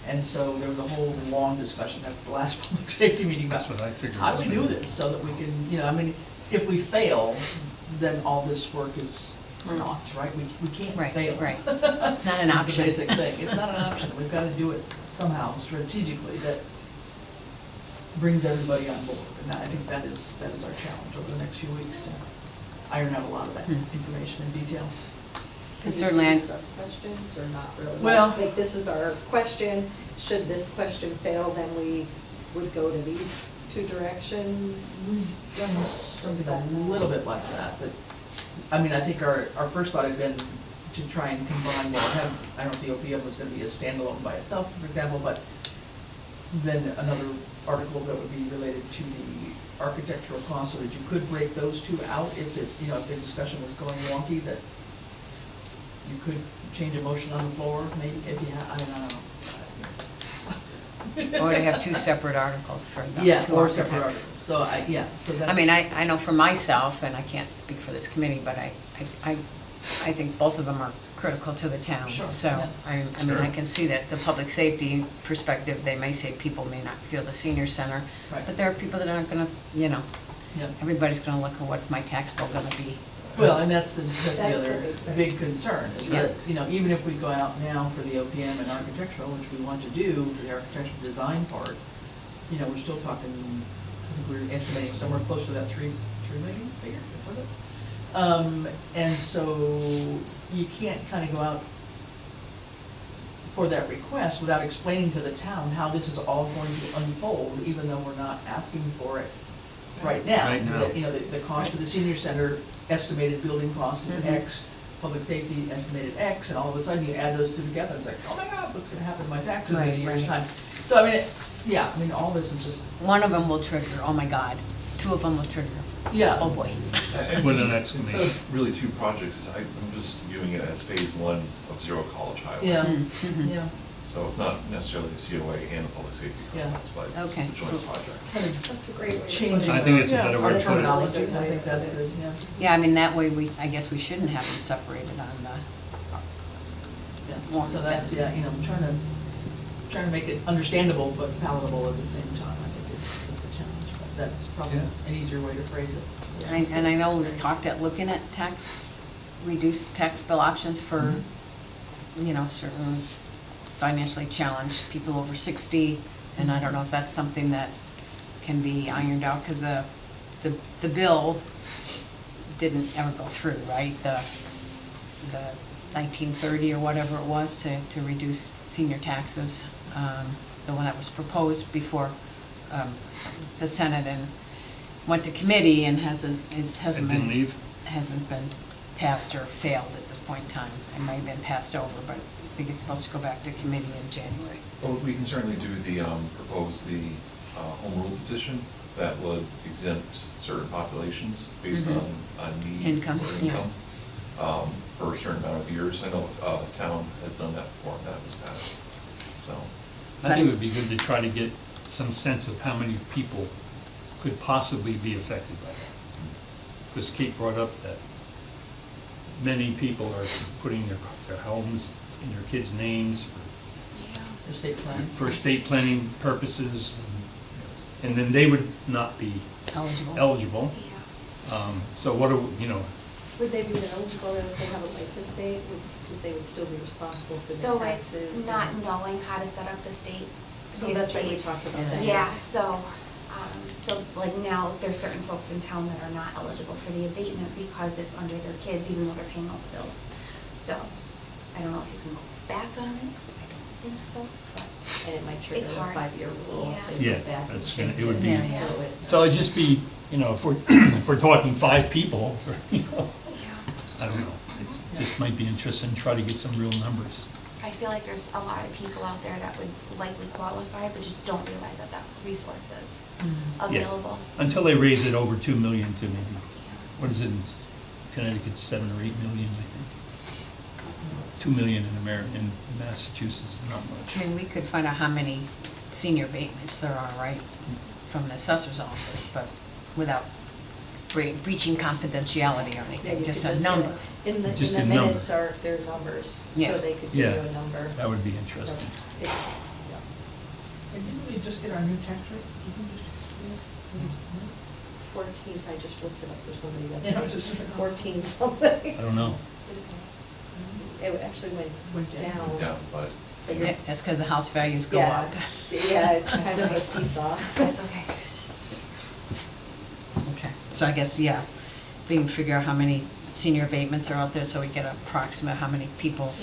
And so there was a whole long discussion at the last public safety meeting about, That's what I figured. how do we do this so that we can, you know, I mean, if we fail, then all this work is not, right? We can't Right, fail. right. It's not an That's option. the basic thing. It's not an option. We've got to do it somehow strategically that brings everybody on board. And I think that is our challenge over the next few weeks to iron out a lot of that information and details. And certainly, I- Questions or not really? Well- Like, this is our question, should this question fail, then we would go to these two directions? We've done something a little bit like that, but, I mean, I think our first thought had been to try and combine, well, I don't know if the OPM was gonna be a standalone by itself, for example, but then another article that would be related to the architectural cost, so that you could break those two out if it, you know, if the discussion was going wonky, that you could change a motion on the floor, maybe, if you had, I don't know. Or to have two separate articles for the Yeah, two or separate architects. articles, so so that's. I mean, I know for myself, and I can't speak for this committee, but I think both of them are critical to the town. Sure, So, yeah. I mean, Sure. I can see that the public safety perspective, they may say people may not feel the senior center, Right. but there are people that aren't gonna, you know, Yeah. everybody's gonna look at what's my tax bill gonna be. Well, and that's the That's the other big thing. big concern, is Yeah. that, you know, even if we go out now for the OPM and architectural, which we want to do for the architectural design part, you know, we're still talking, I think we're estimating somewhere close to that three million figure, was it? And so you can't kind of go out for that request without explaining to the town how this is all going to unfold, even though we're not asking for it right now. Right now. That, you know, the cost for the senior center, estimated building cost is Mhm. X, public safety estimated X, and all of a sudden you add those two together, it's like, oh my God, what's gonna happen to my taxes in a Right, year's right. time? So I mean, yeah, I mean, all this is just, One of them will trigger, oh my God. Two of them will trigger, yeah. oh boy. With an It's exclamation. really two projects. I'm just viewing it as phase one of Zero College Highway. Yeah, Mhm. yeah, So it's not necessarily the COA and the public safety Yeah. complex, but it's Okay. a joint project. kind of That's a great way to put changing. it. I think it's a our- better way our to put it. terminology, I think that's good, yeah. Yeah, I mean, that way I guess we shouldn't have them separated on the, Yeah, More so that's, than- yeah, you know, trying to make it understandable but palatable at the same time, I think is the challenge, but that's probably Yeah. an easier way to phrase it. and I know we've talked at looking at reduced tax bill options for, you know, certain financially challenged people over 60, and I don't know if that's something that can be ironed out, because the bill didn't ever go through, right? The 1930 or whatever it was to reduce senior taxes, the one that was proposed before the Senate and went to committee and hasn't It didn't leave? hasn't been passed or failed at this point in time. It may have been passed over, but I think it's supposed to go back to committee in January. Well, we can certainly do propose the home rule petition that would exempt certain populations based Mhm. on need. Income, or yeah. income, for a certain amount of years. I know town has done that before, and that was passed, so. I think it would be good to try to get some sense of how many people could possibly be affected by that. Because Kate brought up that many people are putting their homes in their kids' names Estate plan. for estate planning purposes, and then they would not be Eligible. eligible. So what do, you know, Would they be eligible if they have a life estate, because they would still be responsible for the So it's taxes? not knowing how to set up the Oh, that's right, we estate. talked about that. Yeah, so So like now, there's certain folks in town that are not eligible for the abatement because it's under their kids, even though they're paying all the bills. So, I don't know if you can go back on it, I don't think so, but And it might trigger It's a hard. 5-year rule. Yeah. if they go Yeah, back and that's gonna- change it would be- Yeah, So it- So it'd just be, if we're, if we're talking 5 people, yeah. I don't know. It just might be interesting to try to get some real numbers. I feel like there's a lot of people out there that would likely qualify, but just don't realize that that resource is available. Until they raise it over 2 million to maybe, what is it in Connecticut, 7 or 8 million, I think. 2 million in Massachusetts, is not much. I mean, we could find out how many senior abatements there are, right, from the assessor's office, but without breaching confidentiality or Yeah, anything, you just could a get- number. In the Just a number. minutes are their numbers, Yeah. so they could give Yeah. you a number. That would be interesting. It- And didn't we just get our new tax rate? Did we just- 14th, I just looked it up for somebody Yeah, I was yesterday. just- 14 something. I don't know. It actually went Went down. down. Down, but But you're- Yeah, that's because the house values go Yeah. up. Yeah, it's kind of a seesaw. That's okay. Okay, so I guess, yeah, we can figure out how many senior abatements are out there, so we get an approximate how many people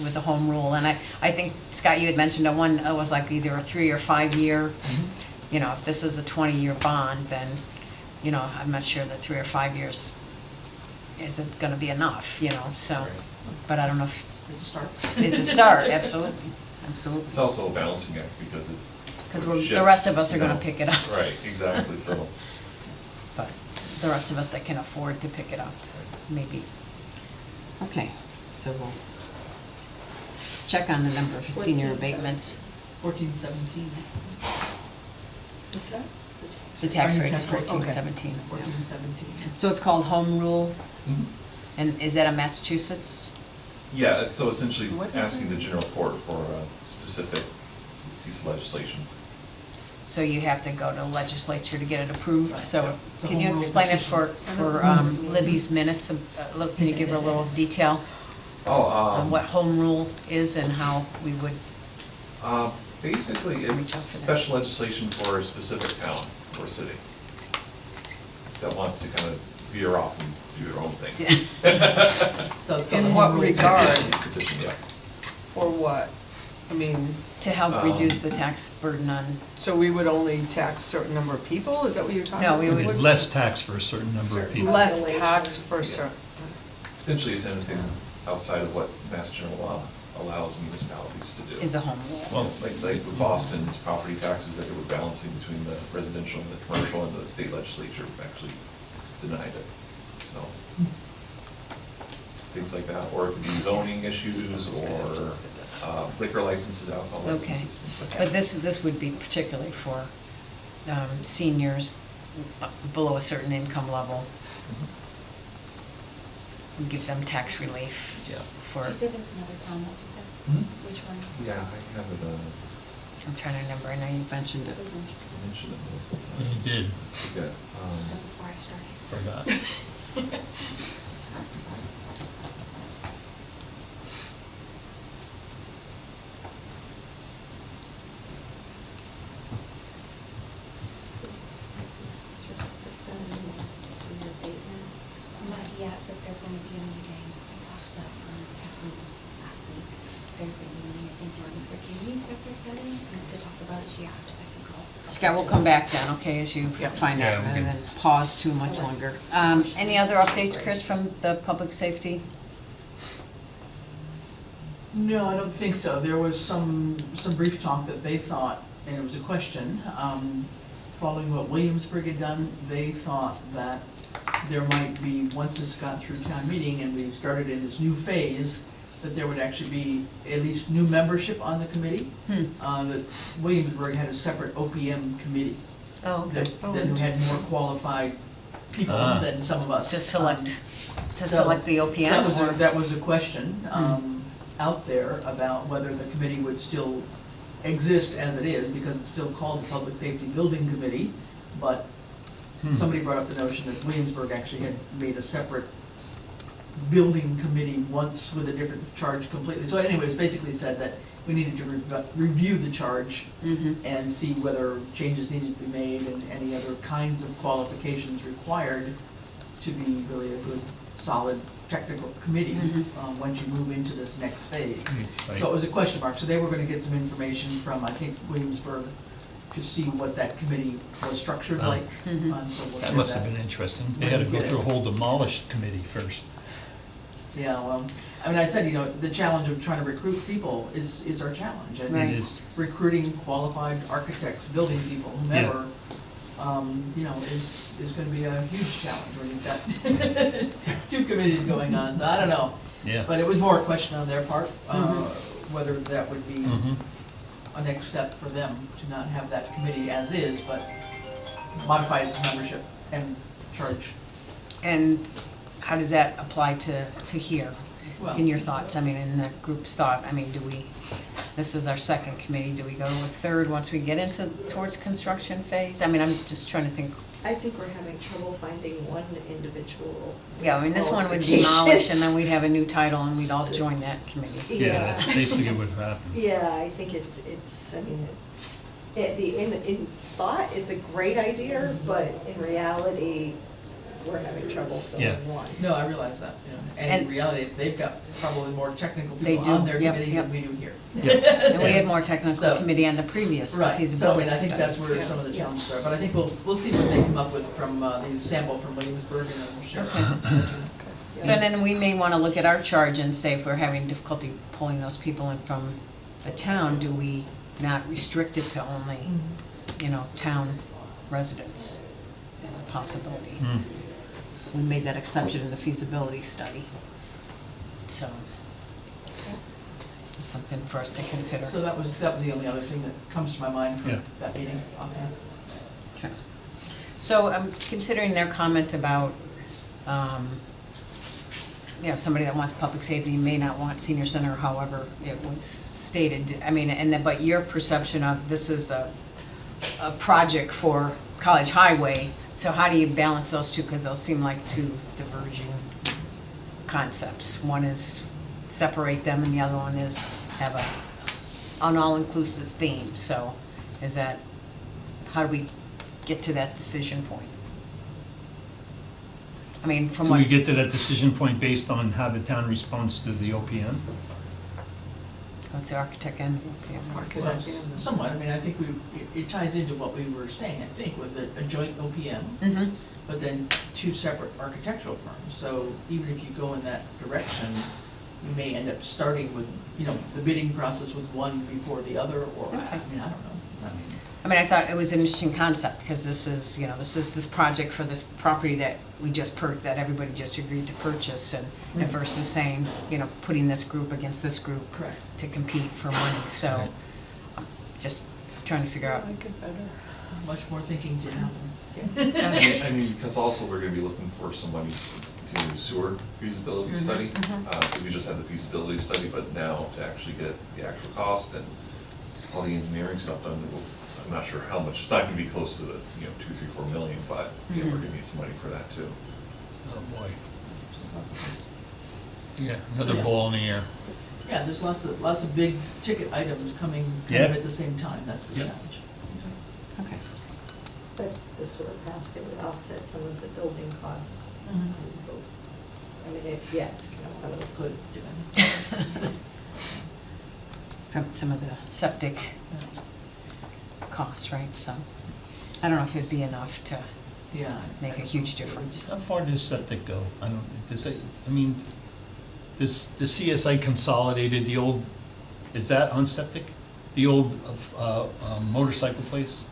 with the home rule. And I think, Scott, you had mentioned that one was like either a 3 or 5 year. If this is a 20-year bond, then, I'm not sure that 3 or 5 years isn't gonna be enough, so. Right. But I don't know if, It's a start. it's a start, absolutely, absolutely. it's also a balancing act because it. Because shift, the rest of us are you gonna know. pick it up. Right, exactly, so. But the rest of us that can afford to pick it up, maybe. Okay, so we'll check on the number of senior 14, abatements. 1417. What's that? The tax Our new rate is tax rate, okay. 1417. 1417. So it's called home rule, Mhm. and is that a Massachusetts? Yeah, so essentially What is asking it? the general court for a specific piece of legislation. So you have to go to legislature to get it approved, Right. so The can home you rule explain it petition. for Libby's minutes? Can you give her a little detail Oh, on what home rule is and how we would, basically, Reach it's out for that. special legislation for a specific town or city that wants to kind of veer off and do their own thing. So it's called In the what home rule regard? petition. Petition, yeah. For what? I mean, to help reduce the tax burden on, so we would only tax a certain number of people? Is that what you're talking No, about? we It'd be would- less tax for a certain number of people. Less tax for certain. Essentially, it's anything outside of what Mass General Law allows municipalities to do. is a home rule. Well, like with Boston's property taxes that they were balancing between the residential and the commercial, and the state legislature actually denied it, so. Things like that, or it could be zoning issues, or liquor licenses, alcohol Okay. licenses, things like that. But this would be particularly for seniors below a certain income level, and give them tax relief Yeah. for, Did you say there was another town that did this? Hmm? Which one? Yeah, I have it, I'm trying to remember, I know you mentioned This it. is interesting. I mentioned it multiple Yeah, times. you did, Yeah, So before I started. forgot. Not yet, but there's gonna be a meeting. I talked to Kathleen last week. There's gonna be a meeting, I think, Martin for Katie that they're setting, and to talk about it, she asked if I could call. Scott, we'll come back then, okay, as you Yeah. find Yeah, out, we and can- then pause too much longer. Any other updates, Chris, from the public safety? No, I don't think so. There was some brief talk that they thought, and it was a question, following what Williamsburg had done, they thought that there might be, once this got through town meeting and we started in this new phase, that there would actually be at least new membership on the committee. That Williamsburg had a separate OPM committee Oh, that had more qualified people Ah. than some of us. To select So, the OPM? or- That was a question out there about whether the committee would still exist as it is, because it's still called the Public Safety Building Committee, but somebody brought up the notion that Williamsburg actually had made a separate building committee once with a different charge completely. So anyways, basically said that we needed to review the charge and see whether changes needed to be made and any other kinds of qualifications required to be really a good, solid technical committee once you move into this next phase. So it was a question mark. So they were going to get some information from, I think, Williamsburg to see what that committee was structured like. So we'll That share must have been interesting. They had to go through a whole demolished committee first. Yeah, well, I mean, I said, you know, the challenge of trying to recruit people is our challenge. I It think is. recruiting qualified architects, building people, whomever, you know, is going to be a huge challenge when you've got two committees going on. So I don't know. Yeah. But it was more a question on their part, whether that would be a next step for them to not have that committee as is, but modify its membership and charge. And how does that apply to here, Well- in your thoughts? I mean, in the group's thought, I mean, this is our second committee, do we go to a third once we get towards construction phase? I mean, I'm just trying to think. I think we're having trouble finding one individual. Yeah, I mean, this one would demolish, and then we'd have a new title, and we'd all join that committee. Yeah, that's basically what happened. Yeah, I think it's, I mean, in thought, it's a great idea, but in reality, we're having trouble Yeah. filling one. No, I realize that, you know, and in And- reality, they've got probably more technical They people do, on their yep, committee yep. than we do here. And we had more technical So- committee on the previous, the Right, so I feasibility mean, I think study. that's where some of the challenges are, but I think we'll see what they come up with from the sample from Williamsburg and then we'll share. Okay. So then we may want to look at our charge and say if we're having difficulty pulling those people in from the town, do we not restrict it to only, you know, town residents as a possibility? We made that exception in the feasibility study. So, it's something for us to consider. So that was the only other thing that comes to my mind Yeah. from that meeting offhand. Okay. So I'm considering their comment about, you know, somebody that wants public safety may not want senior center, however it was stated. I mean, but your perception of this is a project for College Highway, so how do you balance those two? Because those seem like two diverging concepts. One is separate them and the other one is have an all-inclusive theme. So is that, how do we get to that decision point? I mean, from Do what... we get to that decision point based on how the town responds to the OPM? What's the architect and... Well, somewhat, I mean, I think it ties into what we were saying, I think, with a joint OPM, Mm-hmm. but then two separate architectural firms. So even if you go in that direction, you may end up starting with, you know, the bidding process with one before the other, or, I Okay. mean, I don't know. I mean, I thought it was an interesting concept, because this is, you know, this project for this property that we just that everybody just agreed to purchase, and versus saying, you know, putting this group against this group Correct. to compete for money, so Right. just trying to figure out. Much more thinking to happen. Okay. I mean, because also we're gonna be looking for some money to continue the sewer feasibility study. Because we just had the feasibility study, but now to actually get the actual cost and all the engineering stuff done, I'm not sure how much. It's not gonna be close to the, you know, 2, 3, 4 million, but you know, we're gonna need some money for that too. Oh, boy. Yeah, another Yeah. ball in the air. Yeah, there's lots of big ticket items coming kind Yeah. of at the same time, that's the Yep. challenge. Okay. But the sewer passed, it would offset some of the building costs. Mhm. Both. I mean, yeah, it's kind of one of those. Could, yeah. From some of the septic costs, right? So I don't know if it'd be enough to Yeah. make a huge difference. How far does septic go? I don't, does it, I mean, this, the CSI Consolidated, the old, is that on septic? The old motorcycle place?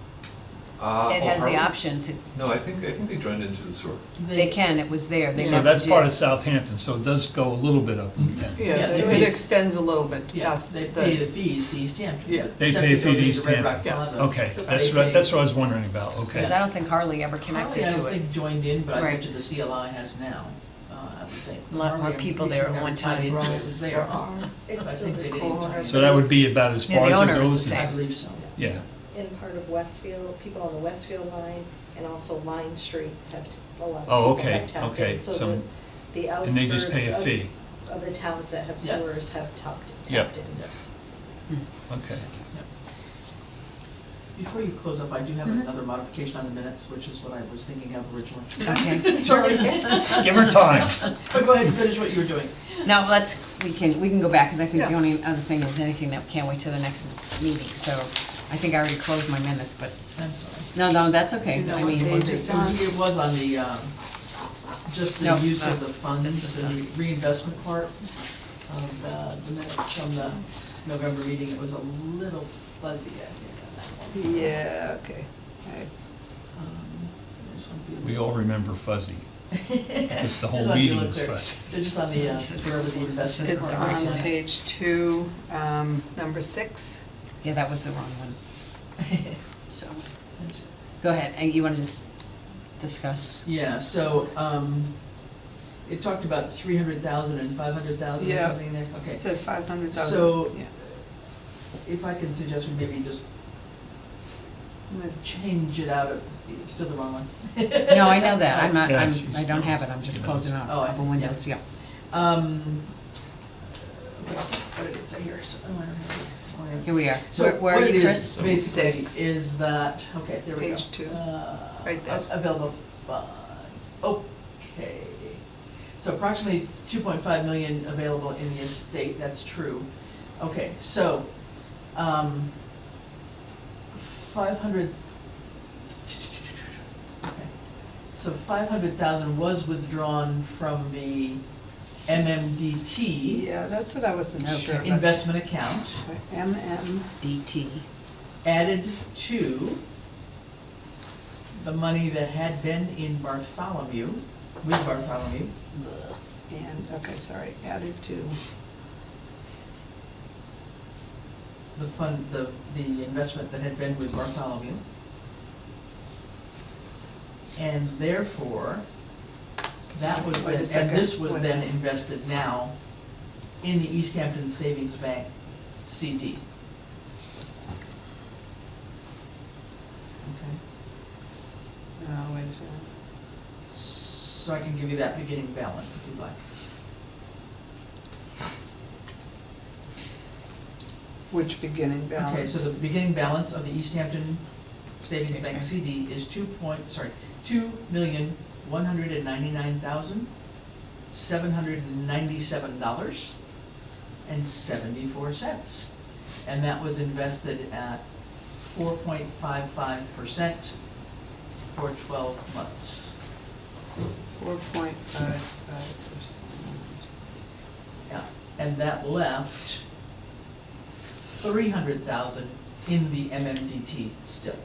It has the option to, No, I think they joined into the sewer. they can, it was there, they So never that's part of did. Southampton, so it does go a little bit up in town. Yeah, Yeah, they so pay- it extends a little bit Yeah, past they the. pay the fees to East Hampton. Yeah. but They septic pay a fee to goes East Red Rock Hampton. Plaza. Okay, So that's they what, pay- that's what I was wondering about, Because okay. I don't think Harley ever Harley, connected I to don't it. think joined in, but I Right. bet you the CLI has now, I would think. A lot more Harley, I'm people pretty there sure at one never tied time. into Right. It was there. There are. It's I think they still did. the same. So that would be about as Yeah, far the as it owner is the goes? same. I believe so. Yeah, In part of Westfield, people on the Westfield line, and also Line Street have, a lot Oh, of people okay, have tapped okay, in. So some- the And they just pay a outskirts fee. of the towns that have Yeah. sewers have tapped Yep. in. Okay. Before you close up, I do have Mhm. another modification on the minutes, which is what I was thinking of originally. Okay. Sorry. Give her time. But go ahead and finish what you were doing. Now, we can go back, because I think the Yeah. only other thing is anything that can't wait till the next meeting, so I think I already closed my minutes, but, I'm sorry. no, that's okay. You know I what mean, page it's on? It was on the, just the No, use no. of the This funds, is the reinvestment part of the minutes from the November meeting. It was a little fuzzy, I think, on that one. Yeah, okay. There's some people- We all remember fuzzy, because the whole Just on the meeting look was there. fuzzy. They're just on the, wherever the investment. It's part was. on page 2, number 6. yeah, that was the wrong one, so, go ahead, and you want to just discuss? Yeah, so, it talked about 300,000 and 500,000 or Yeah. something in there, okay. It said 500,000. So- Yeah. If I can suggest we maybe just change it out, it's still the wrong one. No, I know that, I'm not, Yeah, I she's- don't have it, I'm just she closing knows. out Oh, a I couple see, windows, yeah. What did it say here? So- oh, I don't have it. Oh, yeah. Here we are. So Where are what it you, is Chris? basically 6. is that, okay, there we go. Page 2. Right there. Available funds, okay. So approximately 2.5 million available in the estate, that's true. Okay, so, 500, okay. So 500,000 was withdrawn from the MMDT Yeah, that's what I wasn't Okay. sure about. investment account, MM. DT. added to the money that had been in Bartholomew, with Bartholomew, And, okay, sorry, added to. the fund, the investment that had been with Bartholomew. And therefore, that was, Wait a and second. this was Wait. then invested now in the East Hampton Savings Bank CD. Okay, Oh, wait a second. so I can give you that beginning balance if you'd like. Which beginning Okay, balance? so the beginning balance of the East Hampton Savings Savings Bank Bank. CD is $2,199,797.74. And that was invested at 4.55% for 12 months. 4.55%. Yeah, and that left 300,000 in the MMDT still.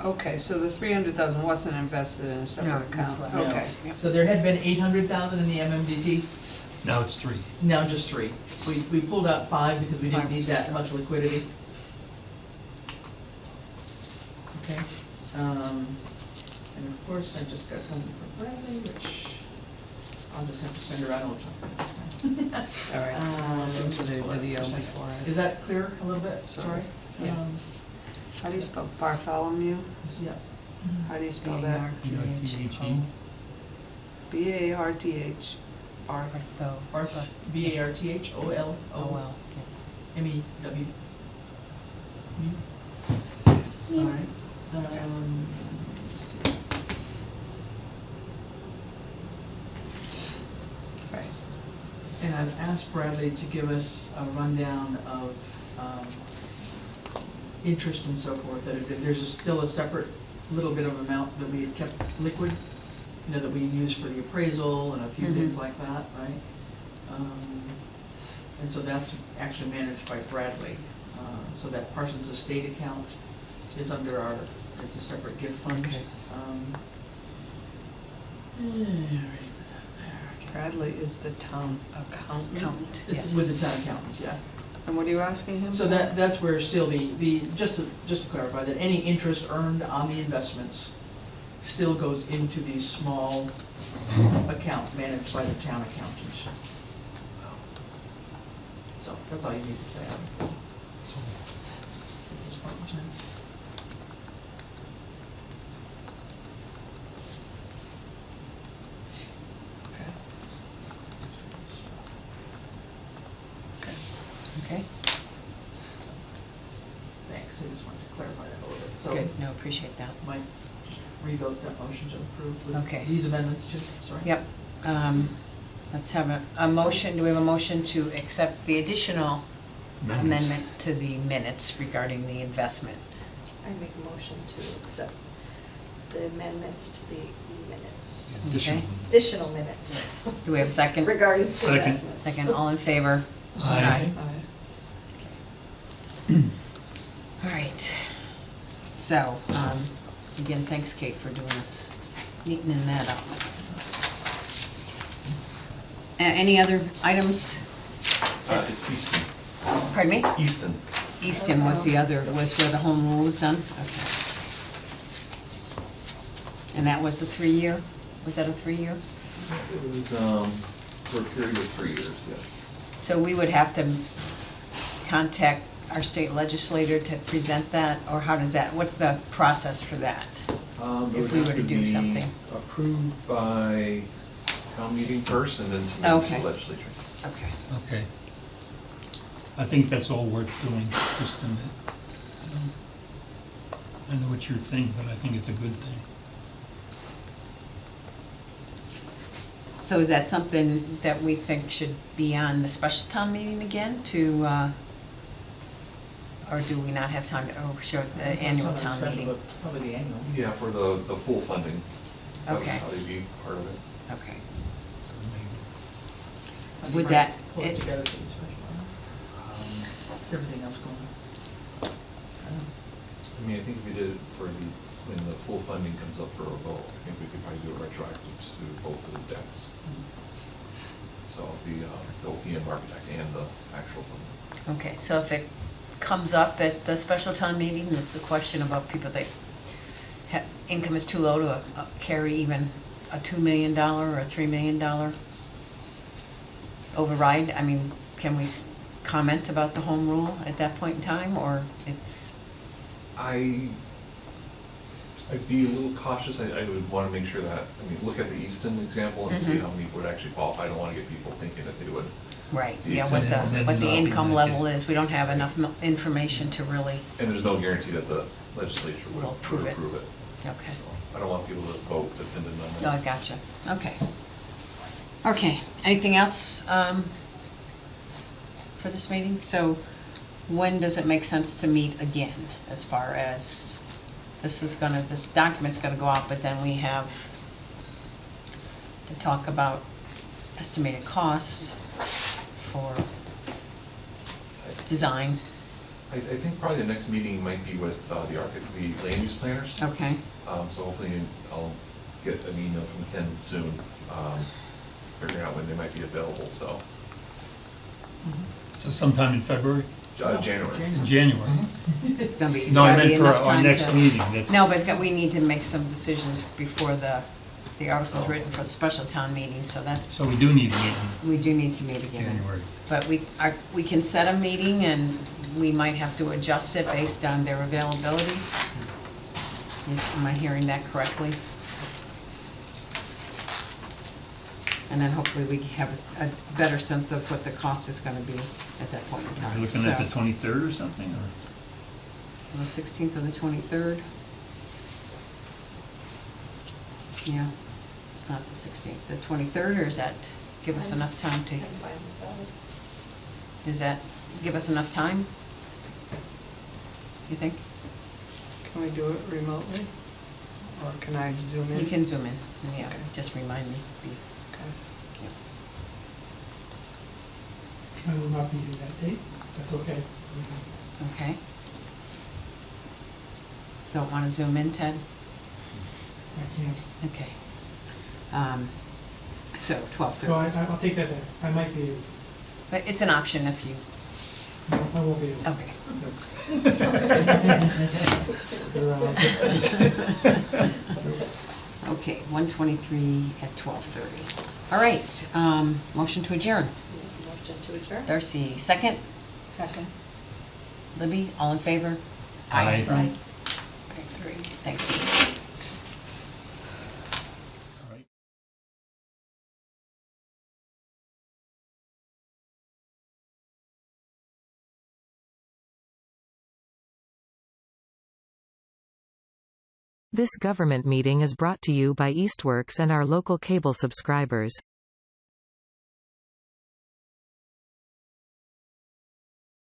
Okay, so the 300,000 wasn't invested in a No, separate it's account? left. Okay. Yep. So there had been 800,000 in the MMDT, Now it's 3. now just 3. We pulled out 5 because we didn't 5. need that much liquidity. Okay, and of course, I just got something for Bradley, which I'll just have to send her out, which I'll. All right, I'll listen to the video Is before I... that clear a little bit? Sorry. Sorry? Yeah. How do you spell Bartholomew? Yeah. How do you spell that? B-I-T-H-E. B-A-R-T-H. Barth. Barth, B-A-R-T-H-O-L-O-M-E-W. Oh, All right. let's see. Right. And I've asked Bradley to give us a rundown of interest and so forth, that if there's still a separate little bit of amount that we had kept liquid, you know, that we use for the appraisal and a few Mhm. things like that, right? And so that's actually managed by Bradley. So that Parsons Estate account is under our, it's a separate gift fund. Okay. Already put that there. Bradley is the town accountant. It's Yes. with the town accountant, yeah. And what are you asking him? So for? that's where still just to clarify, that any interest earned on the investments still goes into the small account managed by the town accountant. So that's all you need to say. Okay. Okay, Thanks, I just wanted to clarify that a little bit. So good, no, appreciate that. might just revote that motion to approve with Okay. these amendments too, sorry. Yep. Let's have a motion, do we have a motion to accept the additional Amendments. amendment to the minutes regarding the investment? I make a motion to accept the amendments to the minutes, Additional. Okay. additional minutes Do we have a second? regarding the Second. investments. Second, all in favor? Aye. All right. So, again, thanks, Kate, for doing this, neatening that up. Any other items? It's Easton. Pardon me? Easton. Easton was the other, was where the home rule was done? Okay. And that was the 3-year? Was that a 3-year? It was for a period of 3 years, yes. So we would have to contact our state legislator to present that, or how does that, what's the process for that? It If would we have were to do be something. Approved by town meeting first and then submitted to Okay. the legislature. Okay. Okay. I think that's all worth doing, just a minute. I know it's your thing, but I think it's a good thing. So is that something that we think should be on the special town meeting again to, or do we not have time to, oh, sure, the annual Not town special, meeting? but Probably the annual. Yeah, for the full funding. That would Okay. probably be part of it. Okay. And Would you that- might pull it it- together for the special, huh? Everything else going on. I mean, I think if we did it for when the full funding comes up for a vote, I think we could probably do it retroactive to both of the debts. So the OPM architect and the actual funding. Okay, so if it comes up at the special town meeting, if the question about people that income is too low to carry even a $2 million or a $3 million override, I mean, can we comment about the home rule at that point in time, or it's, I'd be a little cautious. I would want to make sure that, I mean, look at the Easton example and see Mhm. how many would actually qualify. I don't want to get people thinking that they would. right, The yeah, what example. the That's not income being level indicated. is, we don't have enough information to really, And there's no guarantee that the legislature would Will approve it. approve it. okay. So I don't want people to vote dependent on No, I that. gotcha, okay. Okay, anything else for this meeting? So when does it make sense to meet again, as far as, this document's gonna go out, but then we have to talk about estimated costs for design, I think probably the next meeting might be with the land use planners. okay? So hopefully I'll get an email from Ken soon, figuring out when they might be available, so. So sometime in February? January. In January? It's gonna be, it's No, I gotta be meant for enough our time next to. meeting, that's. No, but we need to make some decisions before the article's written for the special town meeting, so that, So we do need to meet we do need to meet in again. January. But we can set a meeting and we might have to adjust it based on their availability. Am I hearing that correctly? And then hopefully we have a better sense of what the cost is gonna be at that point in Are time. we looking at the So, 23rd or something, or? the 16th or the 23rd? Yeah, not the 16th, the 23rd, or is that give us enough time to, I'm fine with that. does that give us enough time? You think? Can we do it remotely? Or can I zoom in? You can zoom in, yeah, Okay. just remind me. Okay. I will not be here that date, that's okay. Okay. Don't want to zoom in, Ted? I can't, Okay. So 12:30. no, I'll take that back, I might be able But it's an option if you, to, no, I won't be able to. okay. Okay, 123 at 12:30. All right, motion to adjourn. Motion to adjourn? Darcy, second. Second. Libby, all in favor? Aye. All right, thank you. This government meeting is brought to you by Eastworks and our local cable subscribers.